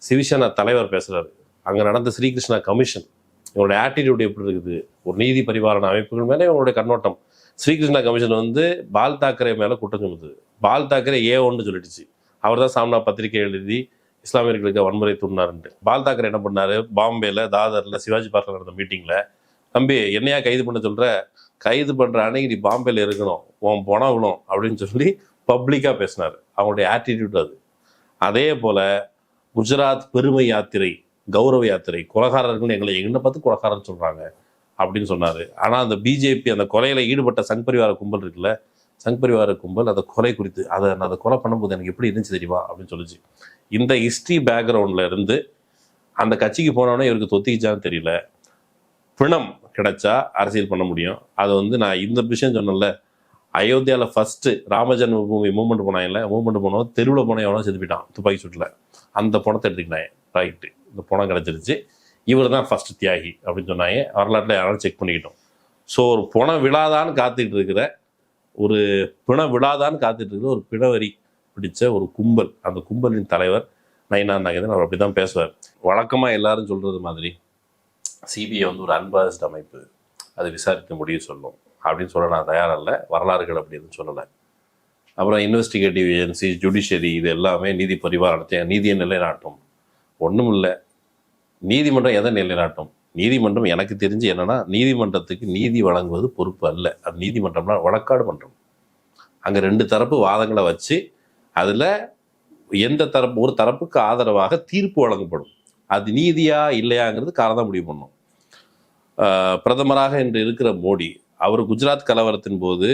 சிவசேனா தலைவர் பேசுகிறாரு, அங்கே நடந்த ஸ்ரீகிருஷ்ணா கமிஷன் இவங்களுடைய ஆட்டிடியூட் எப்படி இருக்குது, ஒரு நீதி பரிபாலன அமைப்புகள் மேலே இவங்களுடைய கண்ணோட்டம். ஸ்ரீகிருஷ்ணா கமிஷன் வந்து பால் தாக்கரே மேலே குற்றம் சொல்லுது. பால் தாக்கரே ஏ1 சொல்லிடுச்சு. அவர் தான் சாம்னா பத்திரிகை எழுதி இஸ்லாமியர்களுக்கு வன்முறை தூண்டினாருன்ட்டு. பால் தாக்கரே என்ன பண்ணாரு, பாம்பேல தாதரில் சிவாஜி பார்க்கில் நடந்த மீட்டிங்கில், தம்பி என்னையா கைது பண்ண சொல்கிற, கைது பண்ணுற அன்னைக்கு நீ பாம்பேல இருக்கணும், உன் பணம் விழும் அப்படின்னு சொல்லி பப்ளிக்காக பேசினார். அவங்களுடைய ஆட்டிடியூட் அது. அதே போல் குஜராத் பெருமை யாத்திரை, கௌரவ யாத்திரை, கொலைகாரர்கள் என்னை பார்த்து கொலைகாரன்னு சொல்கிறாங்க அப்படின்னு சொன்னார். ஆனால் அந்த பிஜேபி அந்த கொலையில் ஈடுபட்ட சங் பரிவார கும்பல் இருக்குல்ல, சங் பரிவார கும்பல் அந்த கொலை குறித்து நான் அதை கொலை பண்ணும்போது எனக்கு எப்படி இருந்துச்சு தெரியுமா அப்படின்னு சொல்லிச்சு. இந்த ஹிஸ்ட்ரி பேக்ரவுண்டில் இருந்து அந்த கட்சிக்கு போனோடனே இவருக்கு தொத்திக்கிச்சான்னு தெரியல. பிணம் கிடைச்சா அரசியல் பண்ண முடியும். அதை வந்து நான் இந்த விஷயம் சொன்னேன்ல, அயோத்தியாவில் ஃபஸ்ட்டு ராமஜன்ம பூமி மூவ்மெண்ட் போனாங்கல்ல, மூவ்மெண்ட் போனோம் தெருவில் போன எவனோ செத்து போயிட்டான் துப்பாக்கி சூட்டில், அந்த பணத்தை எடுத்துக்கிட்டாங்க. ரைட்டு, இந்த பணம் கிடச்சிருச்சு, இவர் தான் ஃபஸ்ட்டு தியாகி அப்படின்னு சொன்னாங்க. வரலாற்றில் யாராலும் செக் பண்ணிக்கிட்டோம். ஸோ ஒரு பணம் விழாதான்னு காத்துக்கிட்டு இருக்கிற ஒரு பிணவரி பிடிச்ச ஒரு கும்பல், அந்த கும்பலின் தலைவர் நயனார் நாகேந்திரன். அவர் அப்படி தான் பேசுவார். வழக்கமாக எல்லாரும் சொல்கிறது மாதிரி சிபிஐ வந்து ஒரு அன்பாஸ்ட் அமைப்பு, அது விசாரிக்க முடிவு சொல்லும் அப்படின்னு சொல்ல நான் தயாரில்லை. வரலாறுகள் அப்படின்னு சொல்லலை. அப்புறம் இன்வெஸ்டிகேட்டிவ் ஏஜென்சி, ஜுடிஷியரி, இது எல்லாமே நீதி பரிபாலனத்தை நீதியை நிலைநாட்டும். ஒன்றும் இல்லை, நீதிமன்றம் எதை நிலைநாட்டும்? நீதிமன்றம் எனக்கு தெரிஞ்சு என்னன்னா, நீதிமன்றத்துக்கு நீதி வழங்குவது பொறுப்பு அல்ல. அது நீதிமன்றம்னா வழக்காடு மன்றம். அங்கே 2 தரப்பு வாதங்களை வச்சு அதில் ஒரு தரப்புக்கு ஆதரவாக தீர்ப்பு வழங்கப்படும். அது நீதியா இல்லையாங்கிறது காரணம் தான் முடிவு பண்ணும். பிரதமராக இன்று இருக்கிற மோடி, அவர் குஜராத் கலவரத்தின் போது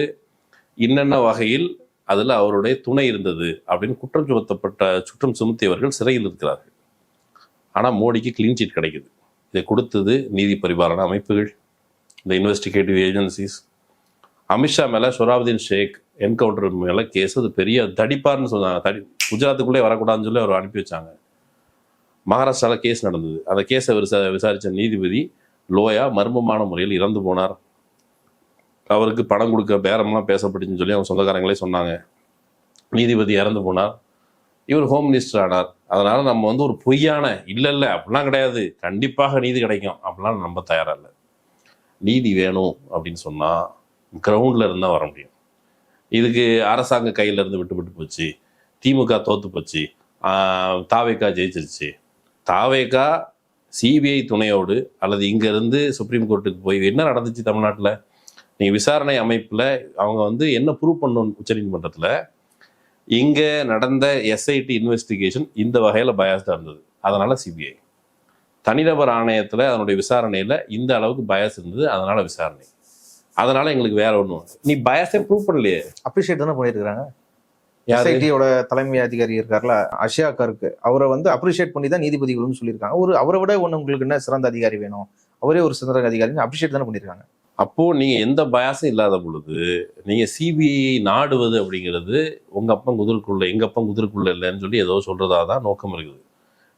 இன்னென்ன வகையில் அதில் அவருடைய துணை இருந்தது அப்படின்னு குற்றம் சுமத்தியவர்கள் சிறையில் இருக்கிறார்கள். ஆனால் மோடிக்கு கிளீன் சீட் கிடைக்குது. இதை கொடுத்தது நீதி பரிபாலன அமைப்புகள், இந்த இன்வெஸ்டிகேட்டிவ் ஏஜென்சிஸ். அமித்ஷா மேலே சொராபுதீன் ஷேக் என்கவுண்டர் மேலே கேஸ், அது பெரிய தடிப்பார்னு சொன்னாங்க. குஜராத்துக்குள்ளே வரக்கூடாதுன்னு சொல்லி அவர் அனுப்பி வச்சாங்க. மகாராஷ்டிராவில் கேஸ் நடந்தது. அந்த கேஸை விசாரித்த நீதிபதி லோயா மர்மமான முறையில் இறந்து போனார். அவருக்கு பணம் கொடுக்க பேரம்லாம் பேசப்பட்டுச்சுன்னு சொல்லி அவங்க சொந்தக்காரங்களே சொன்னாங்க. நீதிபதி இறந்து போனார். இவர் ஹோம் மினிஸ்டர் ஆனார். அதனால நம்ம வந்து ஒரு பொய்யான இல்லை அப்படிலாம் கிடையாது, கண்டிப்பாக நீதி கிடைக்கும் அப்படிலாம் நம்ப தயாராக இல்லை. நீதி வேணும் அப்படின்னு சொன்னால் கிரவுண்டில் இருந்தால் வர முடியும். இதுக்கு அரசாங்க கையில் இருந்து விட்டு போச்சு, திமுக தோத்து போச்சு, தாவேகா ஜெயிச்சிருச்சு. தாவேகா சிபிஐ துணையோடு அல்லது இங்கேருந்து சுப்ரீம் கோர்ட்டுக்கு போய் என்ன நடந்துச்சு தமிழ்நாட்டில், நீங்கள் விசாரணை அமைப்பில் அவங்க வந்து என்ன ப்ரூவ் பண்ணணும் உச்சநீதிமன்றத்தில், இங்கே நடந்த எஸ்ஐடி இன்வெஸ்டிகேஷன் இந்த வகையில் பயாஸ்டாக இருந்தது, அதனால் சிபிஐ. தனிநபர் ஆணையத்தில் அதனுடைய விசாரணையில் இந்த அளவுக்கு பயாஸ் இருந்தது, அதனால் விசாரணை. அதனால் எங்களுக்கு வேற ஒன்றும் நீ பயாஸே ப்ரூவ் பண்ணலையே. அப்ரிஷியேட் தானே பண்ணியிருக்கிறாங்க. எஸ்ஐடியோட தலைமை அதிகாரி இருக்கார்ல அஷியா கருக்கு, அவரை வந்து அப்ரிஷியேட் பண்ணி தான் நீதிபதிகளும் சொல்லியிருக்காங்க. அவரை விட ஒன்று உங்களுக்கு என்ன சிறந்த அதிகாரி வேணும், அவரே ஒரு சிறந்த அதிகாரி அப்ரிஷியேட் தானே பண்ணியிருக்காங்க. அப்போது நீங்கள் எந்த பயாஸும் இல்லாத பொழுது நீங்கள் சிபிஐ நாடுவது அப்படிங்கிறது உங்கள் அப்பன் குதிரைக்குள்ள எங்கள் அப்பன் குதிரைக்குள்ள இல்லைன்னு சொல்லி ஏதோ சொல்கிறதா தான் நோக்கம் இருக்குது.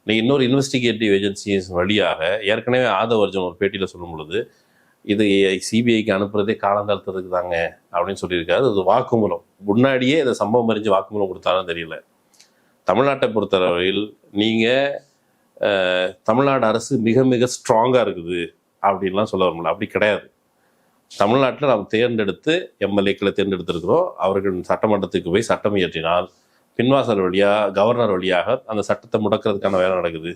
நீங்கள் இன்னொரு இன்வெஸ்டிகேட்டிவ் ஏஜென்சிஸ் வழியாக ஏற்கனவே ஆதவ் அர்ஜுன் ஒரு பேட்டியில் சொல்லும் பொழுது இது சிபிஐக்கு அனுப்புறதே காலந்தாழ்த்ததுக்கு தாங்க அப்படின்னு சொல்லியிருக்காரு. அது வாக்குமூலம், முன்னாடியே இந்த சம்பவம் அறிஞ்சு வாக்குமூலம் கொடுத்தாலும் தெரியல. தமிழ்நாட்டை பொறுத்தவரையில் நீங்கள் தமிழ்நாடு அரசு மிக மிக ஸ்ட்ராங்காக இருக்குது அப்படின்லாம் சொல்ல வரல. அப்படி கிடையாது. தமிழ்நாட்டில் நாம் தேர்ந்தெடுத்து எம்எல்ஏக்களை தேர்ந்தெடுத்திருக்கிறோம். அவர்கள் சட்டமன்றத்துக்கு போய் சட்டம் இயற்றினால் பின்வாசல் வழியாக கவர்னர் வழியாக அந்த சட்டத்தை முடக்கிறதுக்கான வேலை நடக்குது.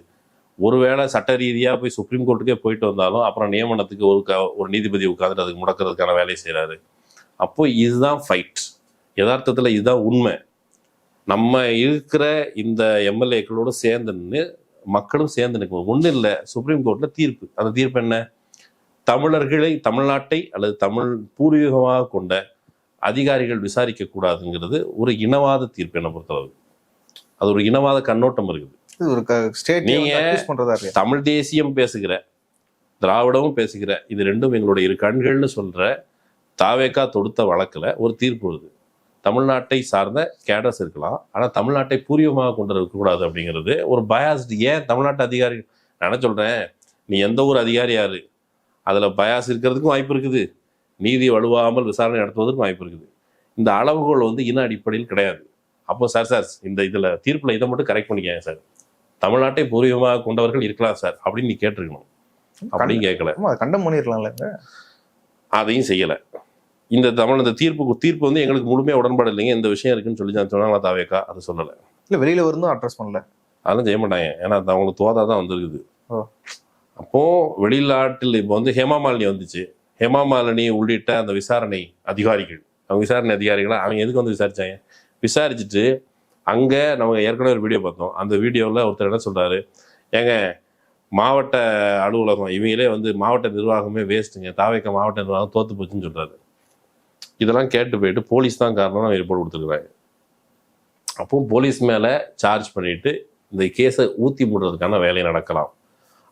ஒருவேளை சட்ட ரீதியாக போய் சுப்ரீம் கோர்ட்டுக்கே போயிட்டு வந்தாலும் அப்புறம் நியமனத்துக்கு ஒரு நீதிபதி உட்காந்துட்டு அதுக்கு முடக்கிறதுக்கான வேலையை செய்கிறாரு. அப்போ இதுதான் ஃபைட். யதார்த்தத்தில் இதுதான் உண்மை. நம்ம இருக்கிற இந்த எம்எல்ஏக்களோடு சேர்ந்து நின்று மக்களும் சேர்ந்து நிற்கணும். ஒன்றும் இல்லை, சுப்ரீம் கோர்ட்டில் தீர்ப்பு. அந்த தீர்ப்பு என்ன? தமிழ்நாட்டை அல்லது தமிழ் பூர்வீகமாக கொண்ட அதிகாரிகள் விசாரிக்க கூடாதுங்கிறது ஒரு இனவாத தீர்ப்பு. என்னை பொறுத்தளவு அது ஒரு இனவாத கண்ணோட்டம் இருக்குது. நீங்க தமிழ் தேசியம் பேசுகிற, திராவிடமும் பேசுகிற, இது ரெண்டும் எங்களுடைய இரு கண்கள்னு சொல்ற தாவேகா தொடுத்த வழக்குல ஒரு தீர்ப்பு வருது. தமிழ்நாட்டை சார்ந்த கேடர்ஸ் இருக்கலாம், ஆனா தமிழ்நாட்டை பூர்வீகமாக கொண்டு இருக்கக்கூடாது அப்படிங்கிறது ஒரு பயாஸ்டு. ஏன் தமிழ்நாட்டு அதிகாரி, நான் சொல்றேன், நீ எந்த ஒரு அதிகாரியாரு அதுல பயாஸ் இருக்கிறதுக்கும் வாய்ப்பு இருக்குது, நீதி வலுவாமல் விசாரணை நடத்துவதற்கும் வாய்ப்பு இருக்குது. இந்த அளவுகோல் வந்து இன அடிப்படையில் கிடையாது. அப்போ சார் இந்த இதுல தீர்ப்புல இதை மட்டும் கரெக்ட் பண்ணிக்கங்க சார், தமிழ்நாட்டை பூர்வீகமாக கொண்டவர்கள் இருக்கலாம் சார் அப்படின்னு நீ கேட்டிருக்கணும். அப்படின்னு கேட்கல, கண்டம் பண்ணிருக்கலாம்ல, அதையும் செய்யலை. இந்த தீர்ப்பு வந்து எங்களுக்கு முழுமையாக உடன்பாடு இல்லைங்க, இந்த விஷயம் இருக்குன்னு சொல்லி சொன்னாங்களா தாவேக்கா? அதை சொல்லலை. இல்லை, வெளியில வருந்தும் அட்ரஸ் பண்ணல, அதெல்லாம் செய்ய மாட்டாங்க. ஏன்னா அது அவங்களுக்கு தோதா தான் வந்திருக்குது. அப்போ வெளிநாட்டில் இப்போ வந்து ஹேமாமாலினி வந்துச்சு. ஹேமாமாலினி உள்ளிட்ட அந்த விசாரணை அதிகாரிகள், அவங்க விசாரணை அதிகாரிகளை அவங்க எதுக்கு வந்து விசாரிச்சாங்க? விசாரிச்சுட்டு அங்கே நம்ம ஏற்கனவே ஒரு வீடியோ பார்த்தோம். அந்த வீடியோவில் ஒருத்தர் என்ன சொல்கிறாரு, ஏங்க மாவட்ட அலுவலகம் இவங்களே வந்து மாவட்ட நிர்வாகமே வேஸ்ட்டுங்க, தாவேக்கா மாவட்ட நிர்வாகம் தோற்று போச்சுன்னு சொல்கிறாரு. இதெல்லாம் கேட்டு போயிட்டு போலீஸ் தான் காரணம் ரிப்போர்ட் கொடுத்துருக்குறாங்க. அப்போ போலீஸ் மேலே சார்ஜ் பண்ணிட்டு இந்த கேஸை ஊற்றி மூடுறதுக்கான வேலை நடக்கலாம்.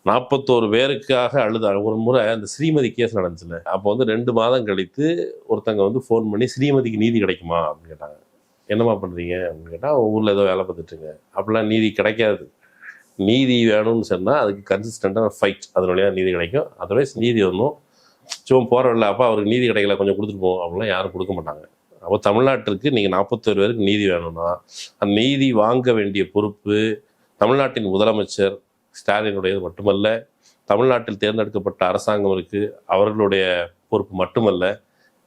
41 பேருக்காக ஒரு முறை அந்த ஸ்ரீமதி கேஸ் நடந்துச்சுல, அப்போ வந்து 2 மாதம் கழித்து ஒருத்தங்க வந்து ஃபோன் பண்ணி ஸ்ரீமதிக்கு நீதி கிடைக்குமா அப்படின்னு கேட்டாங்க. என்னம்மா பண்ணுறீங்க அப்படின்னு கேட்டால், ஊரில் ஏதோ வேலை பார்த்துட்டுங்க. அப்படிலாம் நீதி கிடைக்காது. நீதி வேணும்னு சொன்னால் அதுக்கு கன்சிஸ்டண்ட்டான ஃபைட், அதன் வழியாக நீதி கிடைக்கும். அதர்வைஸ் நீதி வரணும். சும்மா போகிறவில்ல, அப்போ அவருக்கு நீதி கிடைக்கல கொஞ்சம் கொடுத்துட்டு போவோம் அப்படிலாம் யாரும் கொடுக்க மாட்டாங்க. அப்போ தமிழ்நாட்டிற்கு நீங்கள் 41 பேருக்கு நீதி வேணும்னா அந்த நீதி வாங்க வேண்டிய பொறுப்பு தமிழ்நாட்டின் முதலமைச்சர் ஸ்டாலினுடையது மட்டுமல்ல, தமிழ்நாட்டில் தேர்ந்தெடுக்கப்பட்ட அரசாங்கம் இருக்குது, அவர்களுடைய பொறுப்பு மட்டுமல்ல,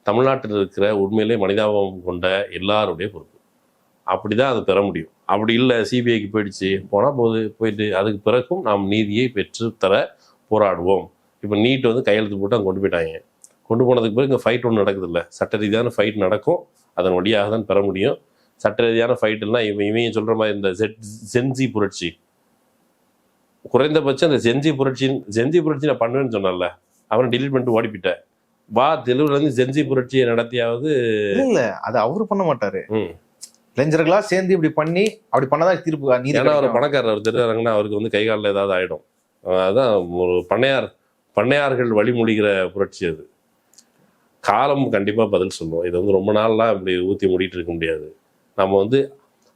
தமிழ்நாட்டில் இருக்கிற உண்மையிலே மனிதாபம் கொண்ட எல்லாருடைய பொறுப்பு. அப்படி தான் அதை பெற முடியும். அப்படி இல்லை சிபிஐக்கு போனால் போயிட்டு அதுக்கு பிறகும் நாம் நீதியை பெற்றுத்தர போராடுவோம். இப்போ நீட் வந்து கையெழுத்து போட்டு அங்கே கொண்டு போயிட்டாங்க. கொண்டு போனதுக்கு பிறகு இங்கே ஃபைட் ஒன்று நடக்குது இல்லை, சட்ட ரீதியான ஃபைட் நடக்கும். அதன் வழியாக தான் பெற முடியும். சட்ட ரீதியான ஃபைட்டுன்னா இவங்க சொல்ற மாதிரி இந்த ஜென்சி புரட்சி, குறைந்தபட்சம் இந்த ஜென்சி புரட்சி நான் பண்ணுவேன்னு சொன்னேன்ல, அவனை டிலீட் பண்ணிட்டு ஓடிப்பிட்டேன். வா தெலுங்குல இருந்து ஜென்சி புரட்சியை நடத்தியாவது. இல்ல அது அவரு பண்ண மாட்டாரு, இளைஞர்களா சேர்ந்து இப்படி பண்ணி அப்படி பண்ணதான் தீர்ப்பு நீதி. ஏன்னா அவர் பணக்காரர், அவர் தெரியாதுங்கன்னா அவருக்கு வந்து கை காலில் ஏதாவது ஆயிடும். அதான் ஒரு பண்ணையார்கள் வழிமொழிகிற புரட்சி அது. காலம் கண்டிப்பா பதில் சொல்லுவோம். இது வந்து ரொம்ப நாள்லாம் இப்படி ஊத்தி மூடிட்டு இருக்க முடியாது. நம்ம வந்து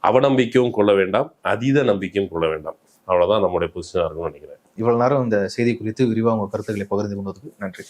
அவநம்பிக்கையும் கொள்ள வேண்டாம், அதீத நம்பிக்கையும் கொள்ள வேண்டாம். அவ்வளவுதான் நம்முடைய பொசிஷனா இருக்கும்னு நினைக்கிறேன். இவ்வளவு நேரம் இந்த செய்தி குறித்து விரிவாக உங்க கருத்துக்களை பகிர்ந்து கொண்டதுக்கு நன்றி.